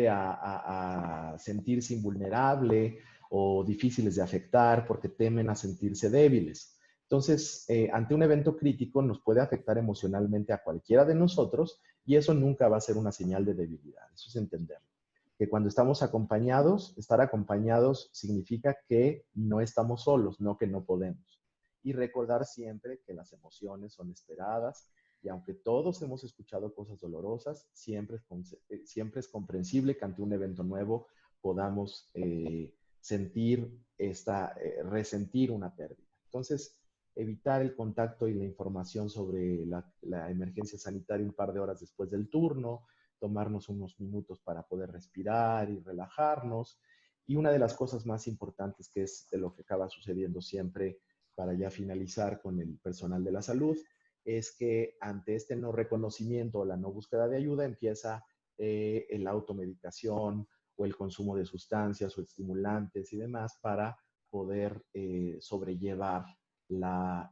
a sentirse invulnerable o difíciles de afectar porque temen a sentirse débiles. Entonces, ante un evento crítico nos puede afectar emocionalmente a cualquiera de nosotros, y eso nunca va a ser una señal de debilidad. Eso es entenderlo. Que cuando estamos acompañados, estar acompañados significa que no estamos solos, no que no podemos. Y recordar siempre que las emociones son esperadas, y aunque todos hemos escuchado cosas dolorosas, siempre es comprensible que ante un evento nuevo podamos resentir una pérdida. Entonces, evitar el contacto y la información sobre la emergencia sanitaria un par de horas después del turno, tomarnos unos minutos para poder respirar y relajarnos. Y una de las cosas más importantes, que es de lo que acaba sucediendo siempre para ya finalizar con el personal de la salud, es que ante este no reconocimiento o la no búsqueda de ayuda empieza la automedicación o el consumo de sustancias o estimulantes y demás para poder sobrellevar las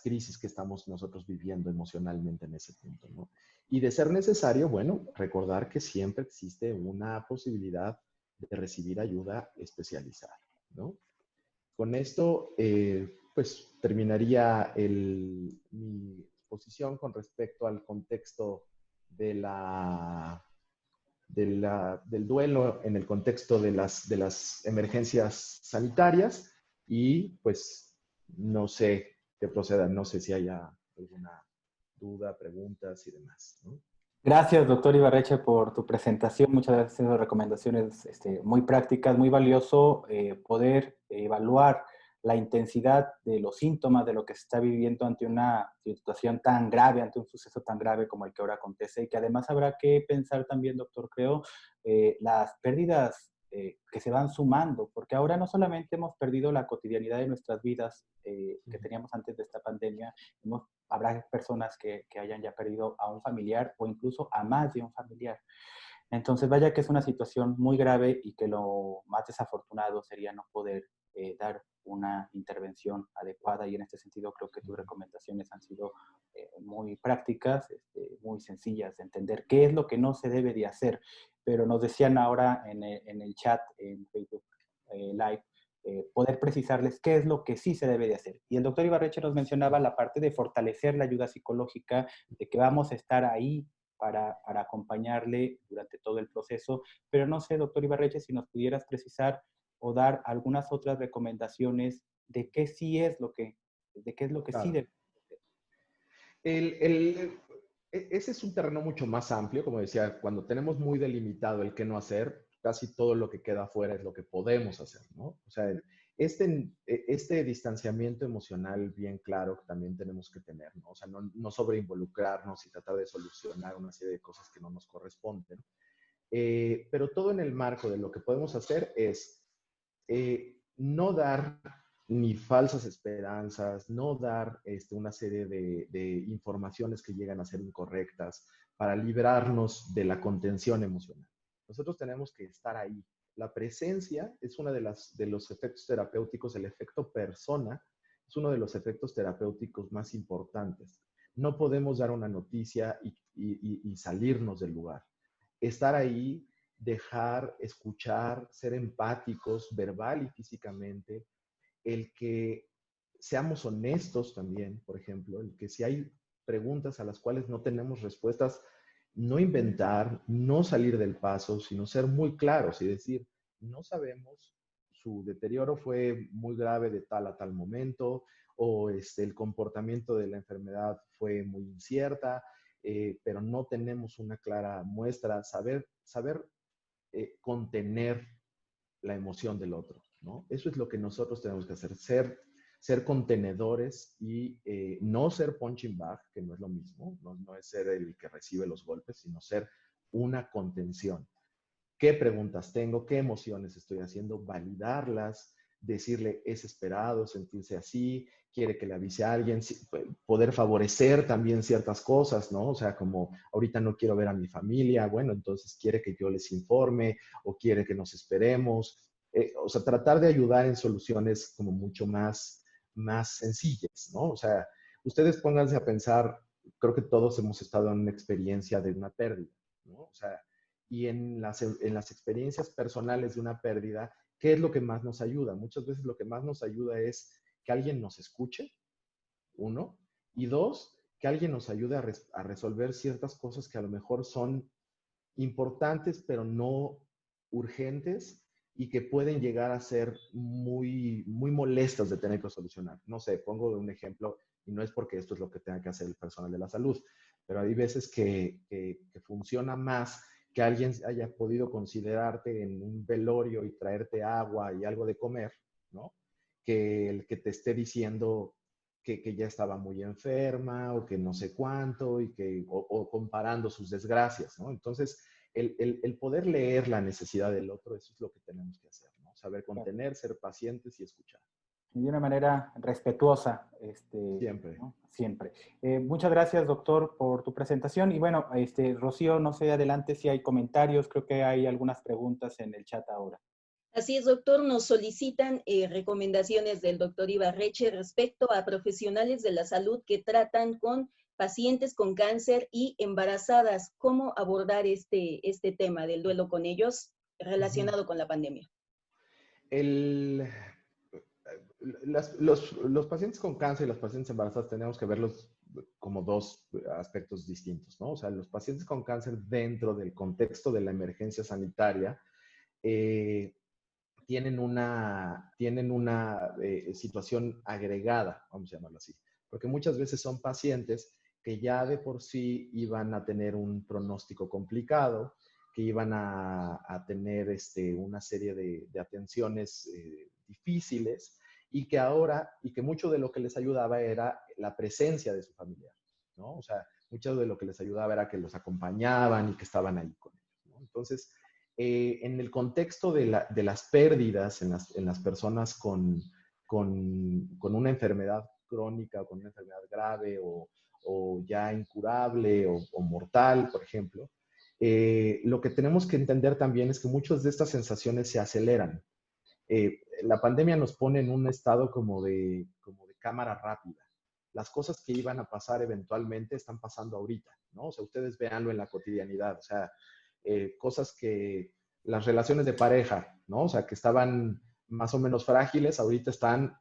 crisis que estamos nosotros viviendo emocionalmente en ese punto, ¿no? Y de ser necesario, bueno, recordar que siempre existe una posibilidad de recibir ayuda especializada, ¿no? Con esto, pues terminaría mi exposición con respecto al contexto del duelo en el contexto de las emergencias sanitarias, y pues no sé qué proceda, no sé si haya alguna duda, preguntas y demás, ¿no? Gracias, doctor Ibarreche, por tu presentación. Muchas gracias por las recomendaciones muy prácticas, muy valioso poder evaluar la intensidad de los síntomas de lo que se está viviendo ante una situación tan grave, ante un suceso tan grave como el que ahora acontece, y que además habrá que pensar también, doctor, creo, las pérdidas que se van sumando, porque ahora no solamente hemos perdido la cotidianidad de nuestras vidas que teníamos antes de esta pandemia, habrá personas que hayan ya perdido a un familiar o incluso a más de un familiar. Entonces, vaya que es una situación muy grave, y que lo más desafortunado sería no poder dar una intervención adecuada, y en este sentido creo que tus recomendaciones han sido muy prácticas, muy sencillas de entender qué es lo que no se debe de hacer. Pero nos decían ahora en el chat, en Facebook Live, poder precisarles qué es lo que sí se debe de hacer. Y el doctor Ibarreche nos mencionaba la parte de fortalecer la ayuda psicológica, de que vamos a estar ahí para acompañarle durante todo el proceso. Pero no sé, doctor Ibarreche, si nos pudieras precisar o dar algunas otras recomendaciones de qué sí es lo que, de qué es lo que sí Claro. debe hacer. Ese es un terreno mucho más amplio, como decía, cuando tenemos muy delimitado el qué no hacer, casi todo lo que queda afuera es lo que podemos hacer, ¿no? O sea, este distanciamiento emocional bien claro que también tenemos que tener, ¿no? O sea, no sobreinvolucrarnos y tratar de solucionar una serie de cosas que no nos corresponden. Pero todo en el marco de lo que podemos hacer es no dar ni falsas esperanzas, no dar una serie de informaciones que llegan a ser incorrectas para librarnos de la contención emocional. Nosotros tenemos que estar ahí. La presencia es uno de los efectos terapéuticos, el efecto persona es uno de los efectos terapéuticos más importantes. No podemos dar una noticia y salirnos del lugar. Estar ahí, dejar, escuchar, ser empáticos verbal y físicamente, el que seamos honestos también, por ejemplo, el que si hay preguntas a las cuales no tenemos respuestas, no inventar, no salir del paso, sino ser muy claros y decir, no sabemos, su deterioro fue muy grave de tal a tal momento, o el comportamiento de la enfermedad fue muy incierta, pero no tenemos una clara muestra, saber contener la emoción del otro, ¿no? Eso es lo que nosotros tenemos que hacer, ser contenedores y no ser punching bag, que no es lo mismo, no es ser el que recibe los golpes, sino ser una contención. ¿Qué preguntas tengo? ¿Qué emociones estoy haciendo? Validarlas, decirle es esperado, sentirse así, quiere que le avise a alguien, poder favorecer también ciertas cosas, ¿no? O sea, como ahorita no quiero ver a mi familia, bueno, entonces quiere que yo les informe o quiere que nos esperemos. O sea, tratar de ayudar en soluciones como mucho más sencillas, ¿no? O sea, ustedes pónganse a pensar, creo que todos hemos estado en una experiencia de una pérdida, ¿no? O sea, y en las experiencias personales de una pérdida, ¿qué es lo que más nos ayuda? Muchas veces lo que más nos ayuda es que alguien nos escuche, uno, y dos, que alguien nos ayude a resolver ciertas cosas que a lo mejor son importantes, pero no urgentes y que pueden llegar a ser muy, muy molestas de tener que solucionar. No sé, pongo un ejemplo, y no es porque esto es lo que tenga que hacer el personal de la salud, pero hay veces que funciona más que alguien haya podido considerarte en un velorio y traerte agua y algo de comer, ¿no? Que el que te esté diciendo que ya estaba muy enferma o que no sé cuánto o comparando sus desgracias, ¿no? Entonces, el poder leer la necesidad del otro, eso es lo que tenemos que hacer, ¿no? Saber contener, ser pacientes y escuchar. De una manera respetuosa, Siempre. ¿no? Siempre. Muchas gracias, doctor, por tu presentación. Y bueno, Rocío, no sé adelante si hay comentarios, creo que hay algunas preguntas en el chat ahora. Así es, doctor, nos solicitan recomendaciones del doctor Ibarreche respecto a profesionales de la salud que tratan con pacientes con cáncer y embarazadas. ¿Cómo abordar este tema del duelo con ellos relacionado con la pandemia? Los pacientes con cáncer y los pacientes embarazados tenemos que verlos como dos aspectos distintos, ¿no? O sea, los pacientes con cáncer dentro del contexto de la emergencia sanitaria tienen una situación agregada, vamos a llamarlo así, porque muchas veces son pacientes que ya de por sí iban a tener un pronóstico complicado, que iban a tener una serie de atenciones difíciles y que mucho de lo que les ayudaba era la presencia de su familiar, ¿no? O sea, mucho de lo que les ayudaba era que los acompañaban y que estaban ahí con ellos, ¿no? Entonces, en el contexto de las pérdidas en las personas con una enfermedad crónica o con una enfermedad grave o ya incurable o mortal, por ejemplo, lo que tenemos que entender también es que muchas de estas sensaciones se aceleran. La pandemia nos pone en un estado como de cámara rápida. las cosas que iban a pasar eventualmente están pasando ahorita, ¿no? O sea, ustedes véanlo en la cotidianidad, o sea, cosas que las relaciones de pareja, ¿no? O sea, que estaban más o menos frágiles, ahorita están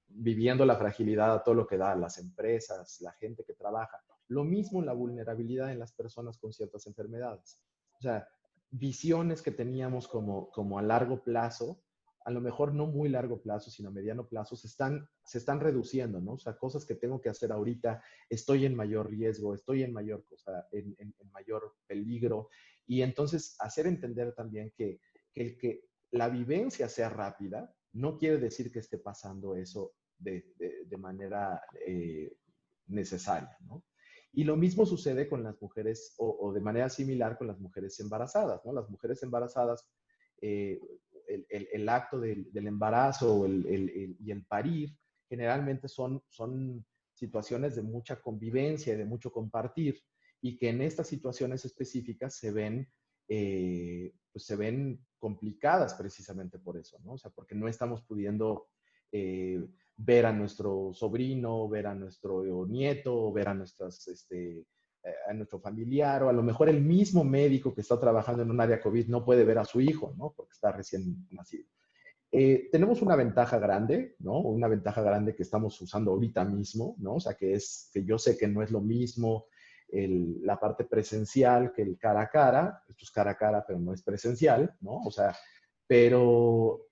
viviendo la fragilidad a todo lo que da, las empresas, la gente que trabaja. Lo mismo la vulnerabilidad en las personas con ciertas enfermedades. O sea, visiones que teníamos como a largo plazo, a lo mejor no muy largo plazo, sino a mediano plazo, se están reduciendo, ¿no? O sea, cosas que tengo que hacer ahorita, estoy en mayor riesgo, estoy en mayor, en mayor peligro. Y entonces hacer entender también que la vivencia sea rápida, no quiere decir que esté pasando eso de manera necesaria, ¿no? Y lo mismo sucede con las mujeres, o de manera similar con las mujeres embarazadas, ¿no? Las mujeres embarazadas, eh, el acto del embarazo y el parir, generalmente son situaciones de mucha convivencia y de mucho compartir, y que en estas situaciones específicas pues se ven complicadas precisamente por eso, ¿no? O sea, porque no estamos pudiendo ver a nuestro sobrino, ver a nuestro nieto, ver a a nuestro familiar, o a lo mejor el mismo médico que está trabajando en un área COVID no puede ver a su hijo, ¿no? Porque está recién nacido. Tenemos una ventaja grande, ¿no? Una ventaja grande que estamos usando ahorita mismo, ¿no? O sea, que yo sé que no es lo mismo la parte presencial que el cara a cara. Esto es cara a cara, pero no es presencial, ¿no? O sea, pero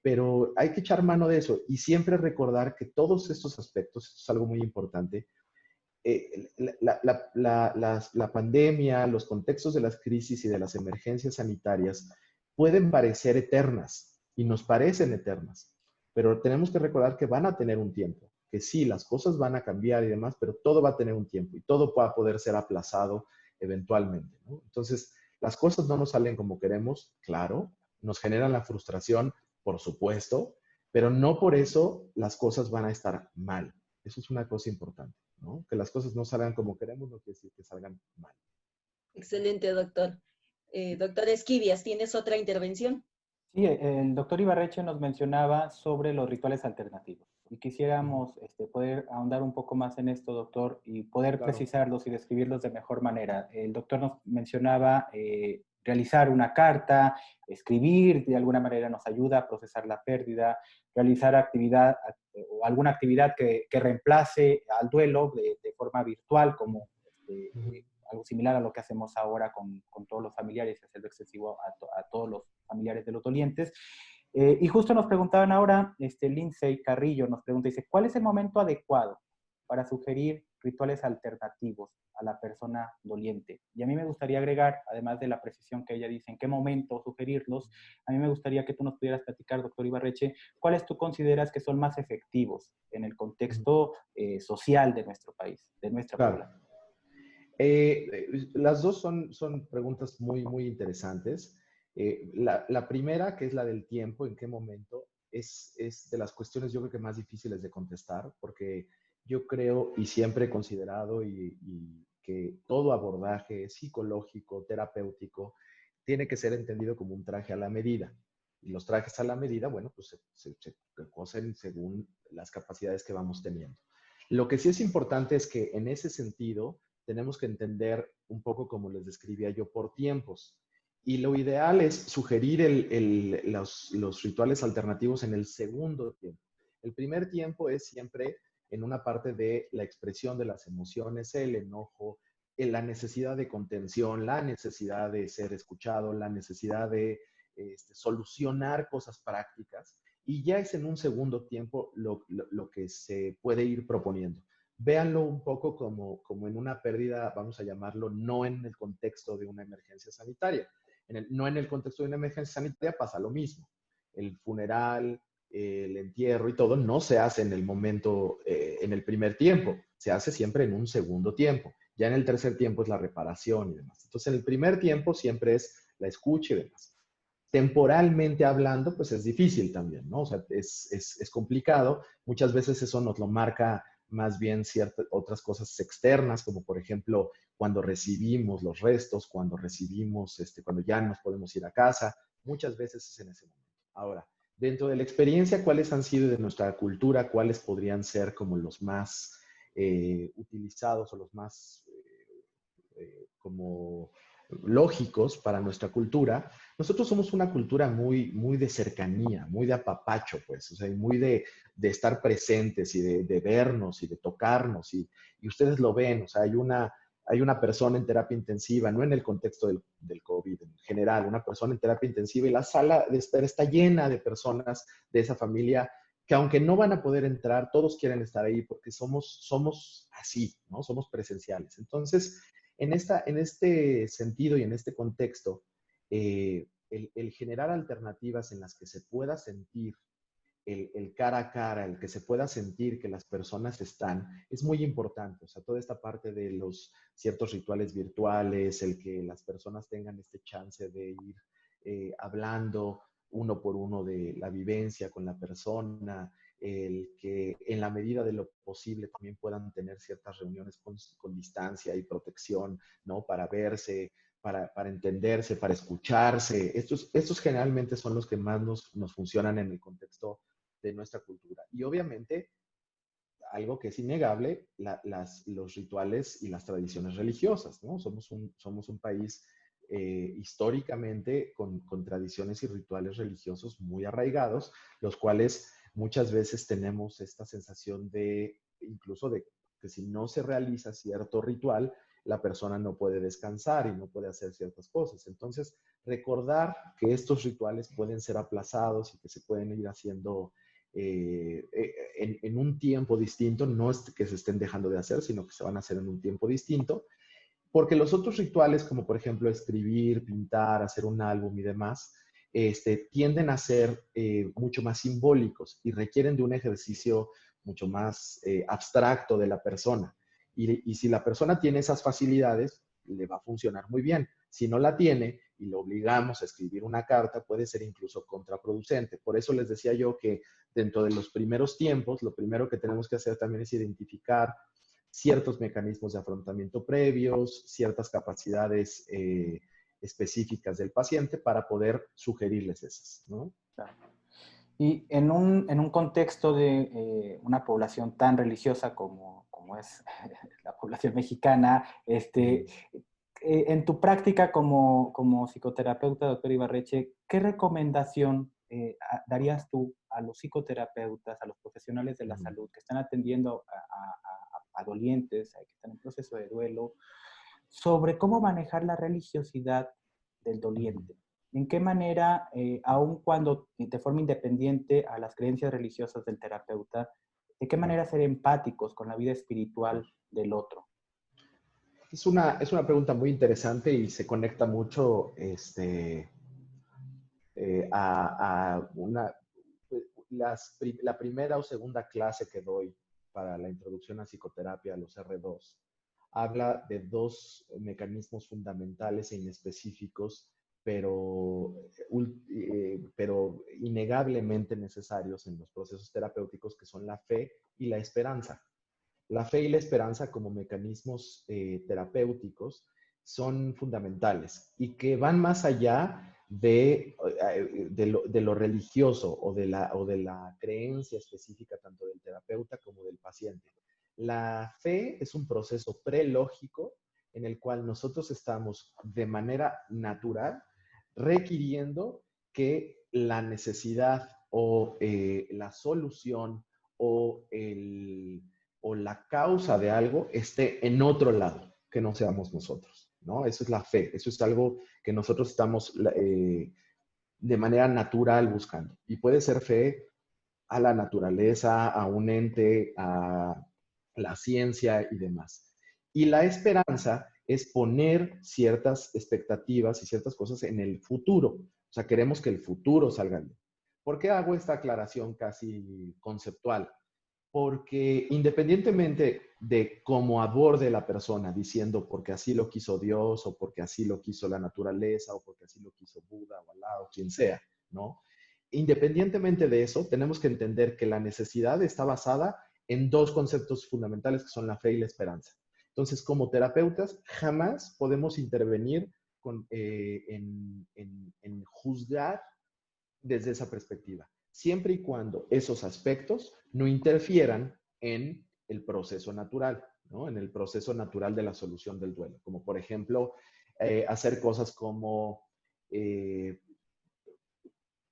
hay que echar mano de eso y siempre recordar que todos estos aspectos, esto es algo muy importante, la pandemia, los contextos de las crisis y de las emergencias sanitarias pueden parecer eternas y nos parecen eternas, pero tenemos que recordar que van a tener un tiempo, que sí, las cosas van a cambiar y demás, pero todo va a tener un tiempo y todo va a poder ser aplazado eventualmente, ¿no? Entonces, las cosas no nos salen como queremos, claro, nos generan la frustración, por supuesto, pero no por eso las cosas van a estar mal. Eso es una cosa importante, ¿no? Que las cosas no salgan como queremos no quiere decir que salgan mal. Excelente, doctor. Doctor Esquivias, ¿tienes otra intervención? Sí, el doctor Ibarreche nos mencionaba sobre los rituales alternativos y quisiéramos poder ahondar un poco más en esto, doctor, y poder Claro. precisarlos y describirlos de mejor manera. El doctor nos mencionaba realizar una carta, escribir, de alguna manera nos ayuda a procesar la pérdida, realizar actividad o alguna actividad que reemplace al duelo de forma virtual, como algo similar a lo que hacemos ahora con todos los familiares, hacerlo excesivo a todos los familiares de los dolientes. Y justo nos preguntaban ahora, Lindsay Carrillo nos pregunta, dice, ¿cuál es el momento adecuado para sugerir rituales alternativos a la persona doliente? Y a mí me gustaría agregar, además de la precisión que ella dice, en qué momento sugerirlos, a mí me gustaría que tú nos pudieras platicar, doctor Ibarreche, ¿cuáles tú consideras que son más efectivos en el contexto social de nuestro país, de nuestra Claro. población? Las dos son preguntas muy, muy interesantes. La primera, que es la del tiempo, en qué momento, es de las cuestiones yo creo que más difíciles de contestar, porque yo creo y siempre he considerado y que todo abordaje psicológico, terapéutico, tiene que ser entendido como un traje a la medida. Y los trajes a la medida, bueno, pues se cosen según las capacidades que vamos teniendo. Lo que sí es importante es que en ese sentido tenemos que entender un poco como les describía yo por tiempos. Y lo ideal es sugerir los rituales alternativos en el segundo tiempo. El primer tiempo es siempre en una parte de la expresión de las emociones, el enojo, la necesidad de contención, la necesidad de ser escuchado, la necesidad de solucionar cosas prácticas. Y ya es en un segundo tiempo lo que se puede ir proponiendo. Véanlo un poco como en una pérdida, vamos a llamarlo, no en el contexto de una emergencia sanitaria. No en el contexto de una emergencia sanitaria pasa lo mismo. El funeral, el entierro y todo no se hace en el momento, en el primer tiempo, se hace siempre en un segundo tiempo. Ya en el tercer tiempo es la reparación y demás. Entonces, en el primer tiempo siempre es la escucha y demás. Temporalmente hablando, pues es difícil también, ¿no? O sea, es complicado. Muchas veces eso nos lo marca más bien ciertas otras cosas externas, como por ejemplo cuando recibimos los restos, cuando recibimos, cuando ya nos podemos ir a casa, muchas veces es en ese momento. Ahora, dentro de la experiencia, ¿cuáles han sido de nuestra cultura? ¿Cuáles podrían ser como los más utilizados o los más como lógicos para nuestra cultura, nosotros somos una cultura muy de cercanía, muy de apapacho, pues, o sea, y muy de estar presentes y de vernos y de tocarnos, y ustedes lo ven, o sea, hay una persona en terapia intensiva, no en el contexto del COVID, en general, una persona en terapia intensiva y la sala de espera está llena de personas de esa familia que aunque no van a poder entrar, todos quieren estar ahí porque somos así, ¿no? Somos presenciales. Entonces, en este sentido y en este contexto, el generar alternativas en las que se pueda sentir el cara a cara, el que se pueda sentir que las personas están, es muy importante. O sea, toda esta parte de los ciertos rituales virtuales, el que las personas tengan este chance de ir hablando uno por uno de la vivencia con la persona, el que en la medida de lo posible también puedan tener ciertas reuniones con distancia y protección, ¿no? Para verse, para entenderse, para escucharse. Estos generalmente son los que más nos funcionan en el contexto de nuestra cultura. Y obviamente, algo que es innegable, los rituales y las tradiciones religiosas, ¿no? Somos un país históricamente con tradiciones y rituales religiosos muy arraigados, los cuales muchas veces tenemos esta sensación incluso de que si no se realiza cierto ritual, la persona no puede descansar y no puede hacer ciertas cosas. Entonces, recordar que estos rituales pueden ser aplazados y que se pueden ir haciendo en un tiempo distinto, no es que se estén dejando de hacer, sino que se van a hacer en un tiempo distinto, porque los otros rituales, como por ejemplo escribir, pintar, hacer un álbum y demás, tienden a ser mucho más simbólicos y requieren de un ejercicio mucho más abstracto de la persona. Y si la persona tiene esas facilidades, le va a funcionar muy bien. Si no la tiene y lo obligamos a escribir una carta, puede ser incluso contraproducente. Por eso les decía yo que dentro de los primeros tiempos, lo primero que tenemos que hacer también es identificar ciertos mecanismos de afrontamiento previos, ciertas capacidades específicas del paciente para poder sugerirles esas, ¿no? Y en un contexto de una población tan religiosa como es la población mexicana, en tu práctica como psicoterapeuta, doctor Ibarreche, ¿qué recomendación darías tú a los psicoterapeutas, a los profesionales de la salud que están atendiendo a dolientes, que están en proceso de duelo, sobre cómo manejar la religiosidad del doliente? ¿En qué manera, aun cuando de forma independiente a las creencias religiosas del terapeuta, de qué manera ser empáticos con la vida espiritual del otro? Es una pregunta muy interesante y se conecta mucho a la primera o segunda clase que doy para la introducción a psicoterapia, los R2, habla de dos mecanismos fundamentales e inespecíficos, pero innegablemente necesarios en los procesos terapéuticos, que son la fe y la esperanza. La fe y la esperanza como mecanismos terapéuticos son fundamentales y que van más allá de lo religioso o de la creencia específica tanto del terapeuta como del paciente. La fe es un proceso prelógico en el cual nosotros estamos de manera natural requiriendo que la necesidad o la solución o la causa de algo esté en otro lado, que no seamos nosotros, ¿no? Eso es la fe, eso es algo que nosotros estamos de manera natural buscando. Y puede ser fe a la naturaleza, a un ente, a la ciencia y demás. Y la esperanza es poner ciertas expectativas y ciertas cosas en el futuro. O sea, queremos que el futuro salga bien. ¿Por qué hago esta aclaración casi conceptual? Porque independientemente de cómo aborde la persona, diciendo porque así lo quiso Dios, o porque así lo quiso la naturaleza, o porque así lo quiso Buda o Alá, o quien sea, ¿no? Independientemente de eso, tenemos que entender que la necesidad está basada en dos conceptos fundamentales que son la fe y la esperanza. Entonces, como terapeutas, jamás podemos intervenir en juzgar desde esa perspectiva, siempre y cuando esos aspectos no interfieran en el proceso natural, ¿no? En el proceso natural de la solución del duelo. Como por ejemplo, hacer cosas como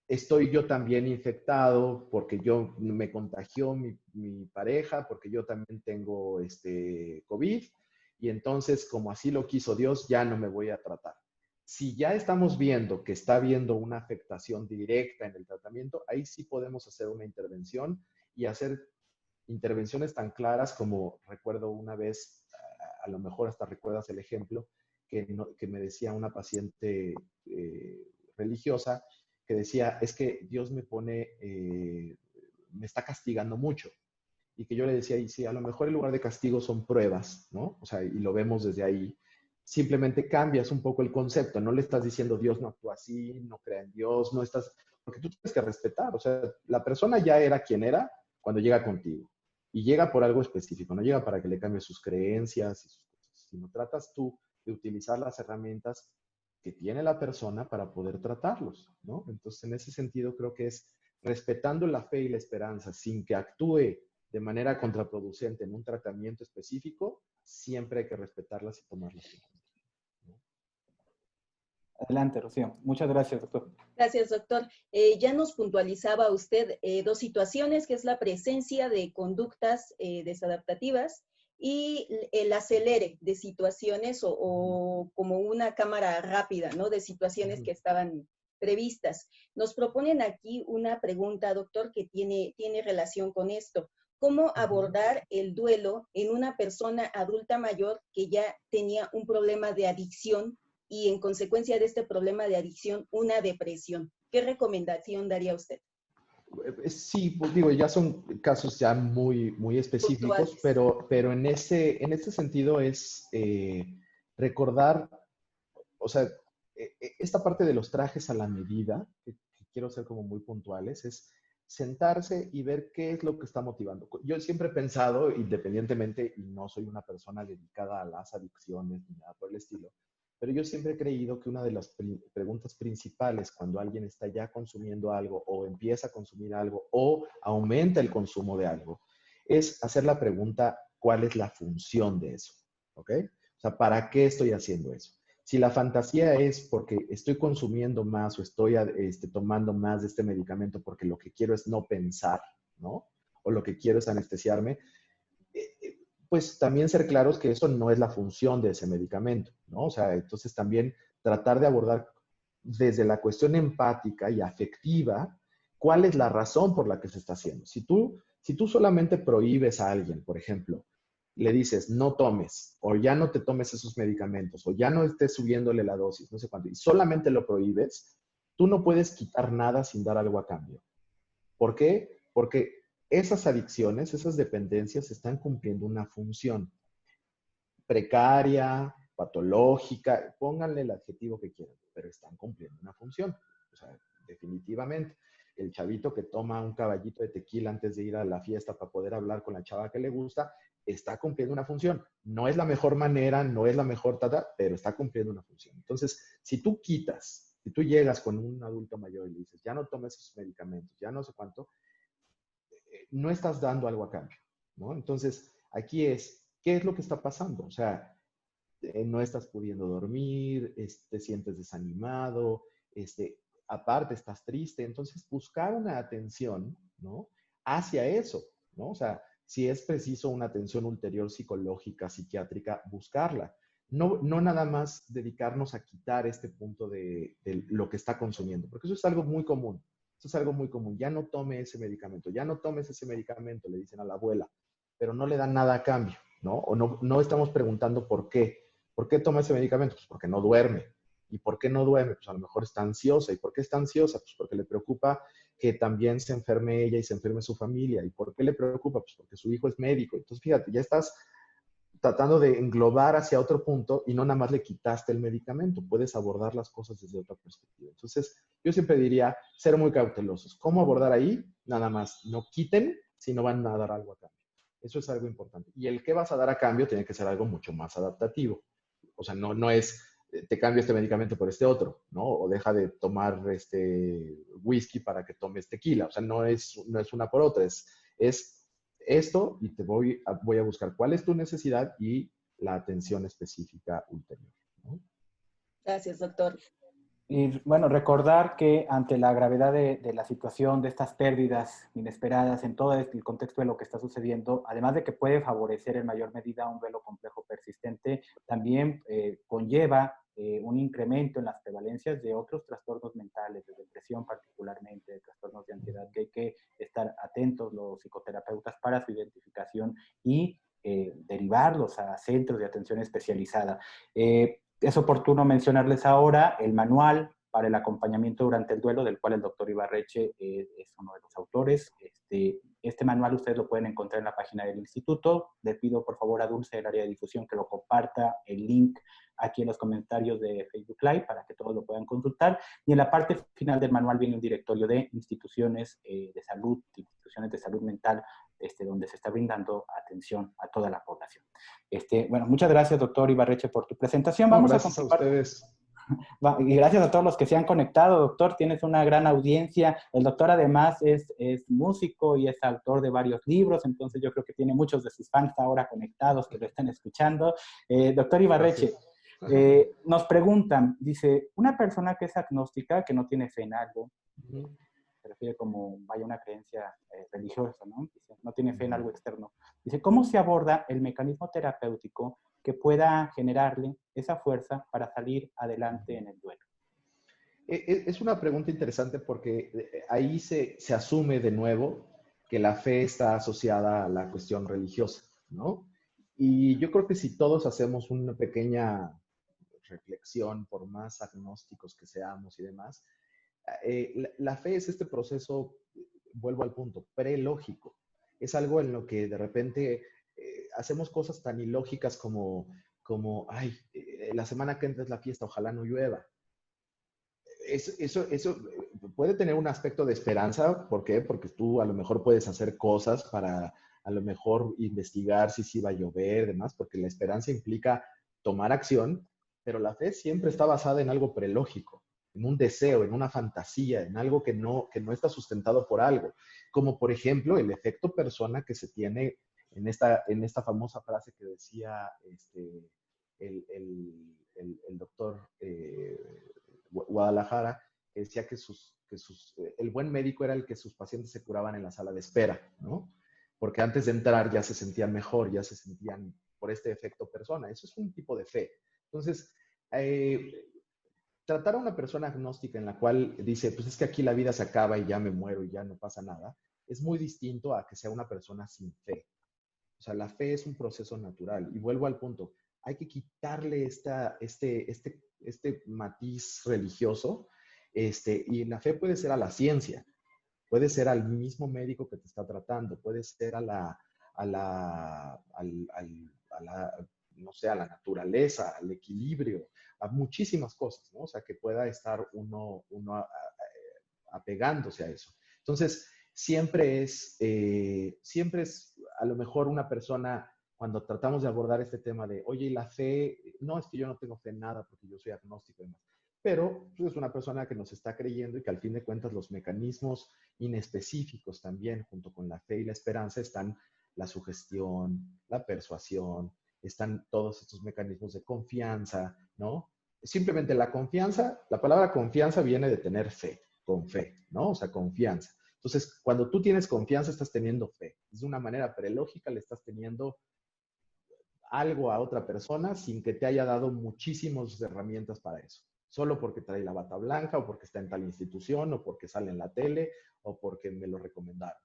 estoy yo también infectado porque yo me contagió mi pareja, porque yo también tengo COVID, y entonces, como así lo quiso Dios, ya no me voy a tratar. Si ya estamos viendo que está habiendo una afectación directa en el tratamiento, ahí sí podemos hacer una intervención y hacer intervenciones tan claras como recuerdo una vez, a lo mejor hasta recuerdas el ejemplo, que me decía una paciente religiosa, que decía, es que Dios me está castigando mucho. Y que yo le decía, y sí, a lo mejor en lugar de castigo son pruebas, ¿no? O sea, y lo vemos desde ahí. Simplemente cambias un poco el concepto, no le estás diciendo Dios no actúa así, no crea en Dios, no estás, porque tú tienes que respetar, o sea, la persona ya era quien era cuando llega contigo y llega por algo específico, no llega para que le cambies sus creencias y sus cosas, sino tratas tú de utilizar las herramientas que tiene la persona para poder tratarlos, ¿no? Entonces, en ese sentido, creo que es respetando la fe y la esperanza sin que actúe de manera contraproducente en un tratamiento específico, siempre hay que respetarlas y tomarlas en cuenta, ¿no? Adelante, Rocío. Muchas gracias, doctor. Gracias, doctor. Ya nos puntualizaba usted dos situaciones, que es la presencia de conductas desadaptativas y el acelere de situaciones o como una cámara rápida, ¿no? De situaciones que estaban previstas. Nos proponen aquí una pregunta, doctor, que tiene relación con esto. ¿Cómo abordar el duelo en una persona adulta mayor que ya tenía un problema de adicción y en consecuencia de este problema de adicción, una depresión? ¿Qué recomendación daría usted? Sí, pues digo, ya son casos ya muy específicos, pero en ese sentido es recordar, o sea, esta parte de los trajes a la medida, que quiero ser como muy puntuales, es sentarse y ver qué es lo que está motivando. Yo siempre he pensado, independientemente, y no soy una persona dedicada a las adicciones ni nada por el estilo, pero yo siempre he creído que una de las preguntas principales cuando alguien está ya consumiendo algo o empieza a consumir algo o aumenta el consumo de algo, es hacer la pregunta, ¿cuál es la función de eso? ¿Ok? O sea, ¿para qué estoy haciendo eso? Si la fantasía es porque estoy consumiendo más o estoy tomando más de este medicamento porque lo que quiero es no pensar, ¿no? O lo que quiero es anestesiarme, pues también ser claros que eso no es la función de ese medicamento, ¿no? O sea, entonces también tratar de abordar desde la cuestión empática y afectiva cuál es la razón por la que se está haciendo. Si tú solamente prohíbes a alguien, por ejemplo, le dices, no tomes, o ya no te tomes esos medicamentos, o ya no estés subiéndole la dosis, no sé cuánto, y solamente lo prohíbes, tú no puedes quitar nada sin dar algo a cambio. ¿Por qué? Porque esas adicciones, esas dependencias están cumpliendo una función precaria, patológica, pónganle el adjetivo que quieran, pero están cumpliendo una función. O sea, definitivamente. El chavito que toma un caballito de tequila antes de ir a la fiesta para poder hablar con la chava que le gusta, está cumpliendo una función. No es la mejor manera, no es la mejor tata, pero está cumpliendo una función. Entonces, si tú llegas con un adulto mayor y le dices, ya no tomes esos medicamentos, ya no sé cuánto, no estás dando algo a cambio, ¿no? Entonces, aquí ¿qué es lo que está pasando? O sea, no estás pudiendo dormir, te sientes desanimado, aparte estás triste, entonces buscar una atención, ¿no? Hacia eso, ¿no? O sea, si es preciso una atención ulterior psicológica, psiquiátrica, buscarla. No nada más dedicarnos a quitar este punto de lo que está consumiendo, porque eso es algo muy común. Eso es algo muy común. Ya no tome ese medicamento, ya no tomes ese medicamento, le dicen a la abuela, pero no le dan nada a cambio, ¿no? O no estamos preguntando por qué. ¿Por qué toma ese medicamento? Pues porque no duerme. ¿Y por qué no duerme? Pues a lo mejor está ansiosa. ¿Y por qué está ansiosa? Pues porque le preocupa que también se enferme ella y se enferme su familia. ¿Y por qué le preocupa? Pues porque su hijo es médico. Entonces, fíjate, ya estás tratando de englobar hacia otro punto y no nada más le quitaste el medicamento. Puedes abordar las cosas desde otra perspectiva. Entonces, yo siempre diría ser muy cautelosos. ¿Cómo abordar ahí? Nada más, no quiten si no van a dar algo a cambio. Eso es algo importante. Y el que vas a dar a cambio tiene que ser algo mucho más adaptativo. O sea, no es te cambio este medicamento por este otro, ¿no? O deja de tomar whisky para que tomes tequila. O sea, no es una por otra, es esto y voy a buscar cuál es tu necesidad y la atención específica ulterior, ¿no? Gracias, doctor. Y bueno, recordar que ante la gravedad de la situación, de estas pérdidas inesperadas en todo el contexto de lo que está sucediendo, además de que puede favorecer en mayor medida un duelo complejo persistente, también conlleva un incremento en las prevalencias de otros trastornos mentales, de depresión particularmente, de trastornos de ansiedad, que hay que estar atentos los psicoterapeutas para su identificación y derivarlos a centros de atención especializada. Es oportuno mencionarles ahora el manual para el acompañamiento durante el duelo, del cual el doctor Ibarreche es uno de los autores. Este manual ustedes lo pueden encontrar en la página del instituto. Le pido por favor a Dulce del área de difusión que lo comparta el link aquí en los comentarios de Facebook Live para que todos lo puedan consultar. Y en la parte final del manual viene un directorio de instituciones de salud, instituciones de salud mental, donde se está brindando atención a toda la población. Bueno, muchas gracias, doctor Ibarreche, por tu presentación. No, Vamos gracias a ustedes. Y gracias a todos los que se han conectado, doctor. Tienes una gran audiencia. El doctor además es músico y es autor de varios libros, entonces yo creo que tiene muchos de sus fans ahora conectados que lo están escuchando. Doctor Ibarreche, nos preguntan, dice, una persona que es agnóstica, que no tiene fe en algo, se refiere como, vaya, una creencia religiosa, ¿no? Dice, no tiene fe en algo externo. Dice, ¿cómo se aborda el mecanismo terapéutico que pueda generarle esa fuerza para salir adelante en el duelo? Es una pregunta interesante porque ahí se asume de nuevo que la fe está asociada a la cuestión religiosa, ¿no? Y yo creo que si todos hacemos una pequeña reflexión, por más agnósticos que seamos y demás, la fe es este proceso, vuelvo al punto, prelógico. Es algo en lo que de repente hacemos cosas tan ilógicas como ay, la semana que entra es la fiesta, ojalá no llueva. Eso puede tener un aspecto de esperanza. ¿Por qué? Porque tú a lo mejor puedes hacer cosas para a lo mejor investigar si sí va a llover, demás, porque la esperanza implica tomar acción, pero la fe siempre está basada en algo prelógico, en un deseo, en una fantasía, en algo que no está sustentado por algo. Como por ejemplo el efecto persona que se tiene en esta famosa frase que decía el doctor Guadalajara, que decía que el buen médico era el que sus pacientes se curaban en la sala de espera, ¿no? Porque antes de entrar ya se sentían mejor, ya se sentían por este efecto persona. Eso es un tipo de fe. Entonces, tratar a una persona agnóstica en la cual dice, pues es que aquí la vida se acaba y ya me muero y ya no pasa nada, es muy distinto a que sea una persona sin fe. O sea, la fe es un proceso natural. Y vuelvo al punto, hay que quitarle este matiz religioso, y la fe puede ser a la ciencia, puede ser al mismo médico que te está tratando, puede ser a la no sé, a la naturaleza, al equilibrio, a muchísimas cosas, ¿no? O sea, que pueda estar uno apegándose a eso. Entonces, siempre es a lo mejor una persona, cuando tratamos de abordar este tema de, oye, la fe, no es que yo no tengo fe en nada porque yo soy agnóstico y demás, pero pues, es una persona que nos está creyendo y que al fin de cuentas los mecanismos inespecíficos también, junto con la fe y la esperanza, están la sugestión, la persuasión, están todos estos mecanismos de confianza, ¿no? Simplemente la confianza, la palabra confianza viene de tener fe, con fe, ¿no? O sea, confianza. Entonces, cuando tú tienes confianza, estás teniendo fe. De una manera prelógica le estás teniendo algo a otra persona sin que te haya dado muchísimas herramientas para eso. Solo porque trae la bata blanca o porque está en tal institución o porque sale en la tele o porque me lo recomendaron.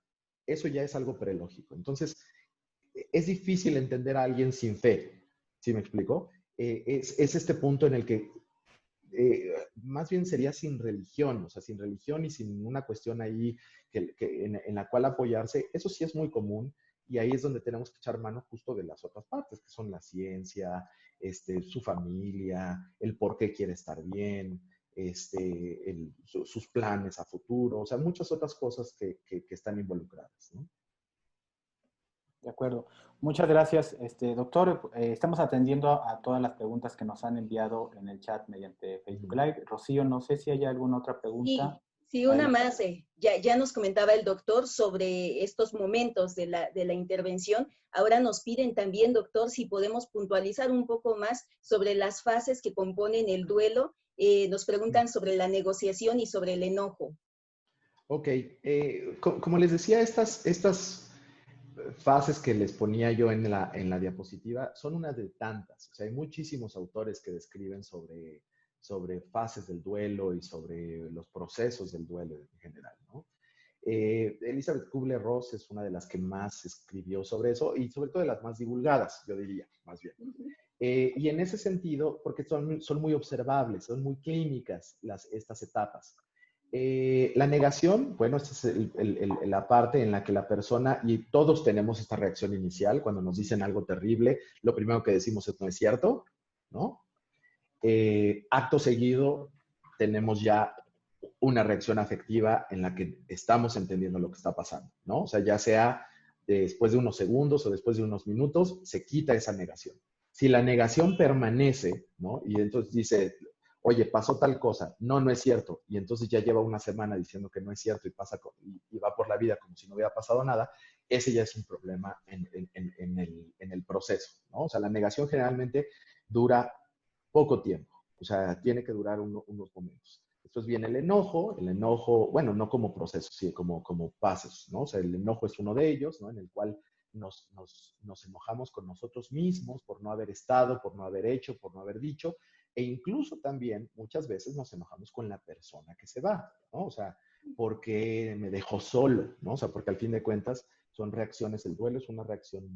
Eso ya es algo prelógico. Entonces, es difícil entender a alguien sin fe. ¿Sí me explico? Es este punto en el que más bien sería sin religión, o sea, sin religión y sin una cuestión ahí en la cual apoyarse. Eso sí es muy común y ahí es donde tenemos que echar mano justo de las otras partes, que son la ciencia, su familia, el por qué quiere estar bien, sus planes a futuro, o sea, muchas otras cosas que están involucradas, ¿no? De acuerdo. Muchas gracias, doctor. Estamos atendiendo a todas las preguntas que nos han enviado en el chat mediante Facebook Live. Rocío, no sé si hay alguna otra pregunta. Sí, una más. Ya nos comentaba el doctor sobre estos momentos de la intervención. Ahora nos piden también, doctor, si podemos puntualizar un poco más sobre las fases que componen el duelo. Nos preguntan sobre la negociación y sobre el enojo. Ok, como les decía, estas fases que les ponía yo en la diapositiva son unas de tantas. O sea, hay muchísimos autores que describen sobre fases del duelo y sobre los procesos del duelo en general, ¿no? Elizabeth Kubler-Ross es una de las que más escribió sobre eso y sobre todo de las más divulgadas, yo diría, más bien. Y en ese sentido, porque son muy observables, son muy clínicas estas etapas. La negación, bueno, esta es la parte en la que la persona, y todos tenemos esta reacción inicial, cuando nos dicen algo terrible, lo primero que decimos es no es cierto, ¿no? Acto seguido, tenemos ya una reacción afectiva en la que estamos entendiendo lo que está pasando, ¿no? O sea, ya sea después de unos segundos o después de unos minutos, se quita esa negación. Si la negación permanece, ¿no? Y entonces dice, oye, pasó tal cosa, no, no es cierto, y entonces ya lleva una semana diciendo que no es cierto y va por la vida como si no hubiera pasado nada, ese ya es un problema en el proceso, ¿no? O sea, la negación generalmente dura poco tiempo, o sea, tiene que durar unos momentos. Después viene el enojo, bueno, no como proceso, sí, como pasos, ¿no? O sea, el enojo es uno de ellos, ¿no? En el cual nos enojamos con nosotros mismos por no haber estado, por no haber hecho, por no haber dicho, e incluso también muchas veces nos enojamos con la persona que se va, ¿no? O sea, porque me dejó solo, ¿no? O sea, porque al fin de cuentas son reacciones, el duelo es una reacción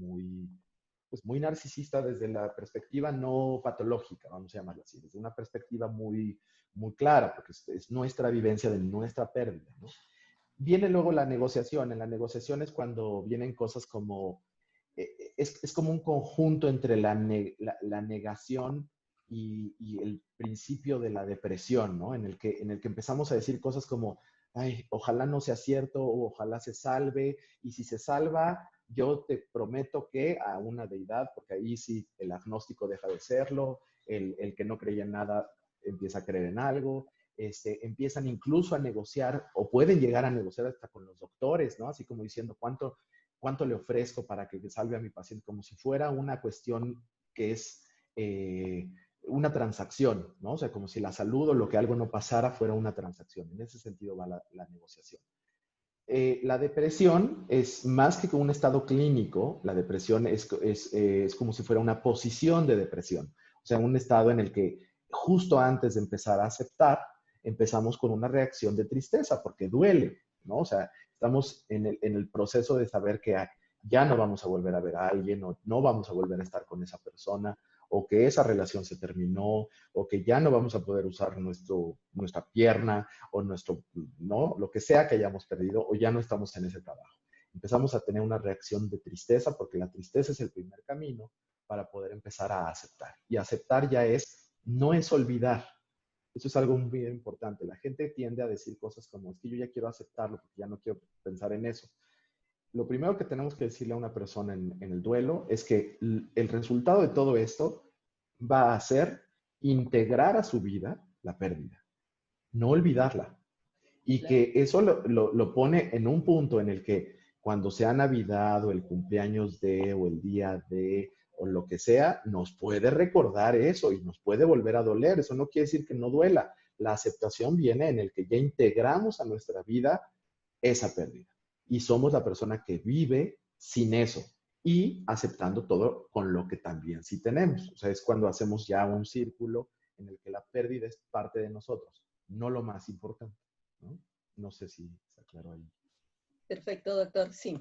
pues muy narcisista desde la perspectiva no patológica, vamos a llamarlo así, desde una perspectiva muy clara, porque es nuestra vivencia de nuestra pérdida, ¿no? Viene luego la negociación. En la negociación es cuando vienen cosas como, es como un conjunto entre la negación y el principio de la depresión, ¿no? En el que empezamos a decir cosas como, ay, ojalá no sea cierto, o ojalá se salve, y si se salva, yo te prometo que a una deidad, porque ahí sí el agnóstico deja de serlo, el que no creía en nada empieza a creer en algo, empiezan incluso a negociar o pueden llegar a negociar hasta con los doctores, ¿no? Así como diciendo, ¿cuánto le ofrezco para que salve a mi paciente? Como si fuera una cuestión que es una transacción, ¿no? O sea, como si la salud o lo que algo no pasara fuera una transacción. En ese sentido va la negociación. La depresión es más que un estado clínico, la depresión es como si fuera una posición de depresión, o sea, un estado en el que justo antes de empezar a aceptar, empezamos con una reacción de tristeza, porque duele, ¿no? O sea, estamos en el proceso de saber que ya no vamos a volver a ver a alguien o no vamos a volver a estar con esa persona o que esa relación se terminó o que ya no vamos a poder usar nuestra pierna o ¿no? Lo que sea que hayamos perdido o ya no estamos en ese trabajo. Empezamos a tener una reacción de tristeza porque la tristeza es el primer camino para poder empezar a aceptar. Y aceptar no es olvidar. Eso es algo muy importante. La gente tiende a decir cosas como, es que yo ya quiero aceptarlo porque ya no quiero pensar en eso. Lo primero que tenemos que decirle a una persona en el duelo es que el resultado de todo esto va a ser integrar a su vida la pérdida, no olvidarla. Y Claro. que eso lo pone en un punto en el que cuando sea Navidad o el cumpleaños de o el día de o lo que sea, nos puede recordar eso y nos puede volver a doler. Eso no quiere decir que no duela. La aceptación viene en el que ya integramos a nuestra vida esa pérdida y somos la persona que vive sin eso y aceptando todo con lo que también sí tenemos. O sea, es cuando hacemos ya un círculo en el que la pérdida es parte de nosotros, no lo más importante, ¿no? No sé si está claro ahí. Perfecto, doctor. Sí.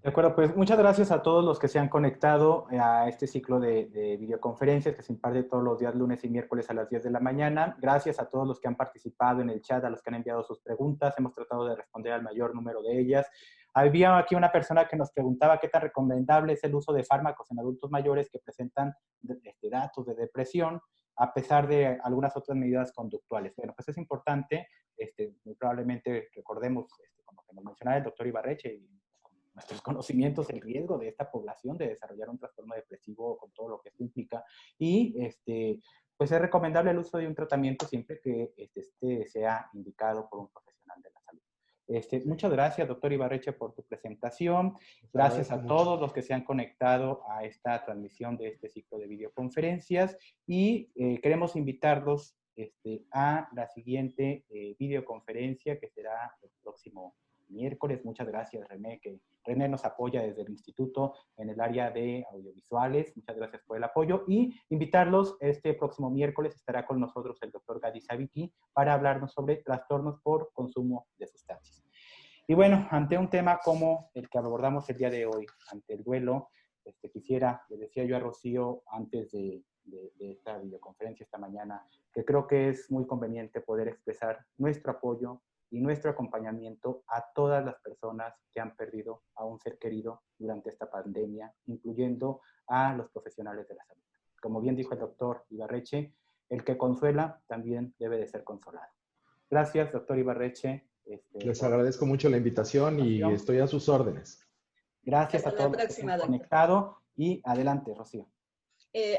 De acuerdo, pues muchas gracias a todos los que se han conectado a este ciclo de videoconferencias que se imparte todos los días, lunes y miércoles a las 10 de la mañana. Gracias a todos los que han participado en el chat, a los que han enviado sus preguntas. Hemos tratado de responder al mayor número de ellas. Había aquí una persona que nos preguntaba qué tan recomendable es el uso de fármacos en adultos mayores que presentan datos de depresión, a pesar de algunas otras medidas conductuales. Bueno, pues es importante, muy probablemente recordemos, como que nos mencionaba el doctor Ibarreche, y nuestros conocimientos el riesgo de esta población de desarrollar un trastorno depresivo con todo lo que esto implica. Y pues es recomendable el uso de un tratamiento siempre que este sea indicado por un profesional de la salud. Muchas gracias, doctor Ibarreche, por tu presentación. Gracias a todos los que se han conectado a esta transmisión de este ciclo de videoconferencias y queremos invitarlos a la siguiente videoconferencia que será el próximo miércoles. Muchas gracias, René, que René nos apoya desde el instituto en el área de audiovisuales. Muchas gracias por el apoyo y invitarlos, este próximo miércoles estará con nosotros el doctor Gadi Sabiki para hablarnos sobre trastornos por consumo de sustancias. Y bueno, ante un tema como el que abordamos el día de hoy, ante el duelo, quisiera, le decía yo a Rocío antes de esta videoconferencia esta mañana, que creo que es muy conveniente poder expresar nuestro apoyo y nuestro acompañamiento a todas las personas que han perdido a un ser querido durante esta pandemia, incluyendo a los profesionales de la salud. Como bien dijo el doctor Ibarreche, el que consuela también debe de ser consolado. Gracias, doctor Ibarreche. Les agradezco mucho la invitación y estoy a sus órdenes. Gracias a todos los que se han conectado y adelante, Rocío.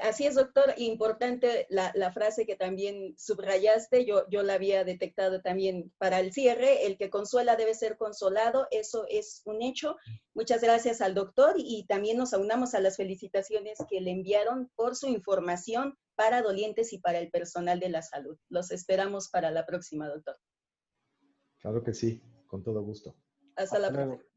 Así es, doctor. Importante la frase que también subrayaste, yo la había detectado también para el cierre, el que consuela debe ser consolado, eso es un hecho. Muchas gracias al doctor y también nos aunamos a las felicitaciones que le enviaron por su información para dolientes y para el personal de la salud. Los esperamos para la próxima, doctor. Claro que sí, con todo gusto. Hasta la próxima.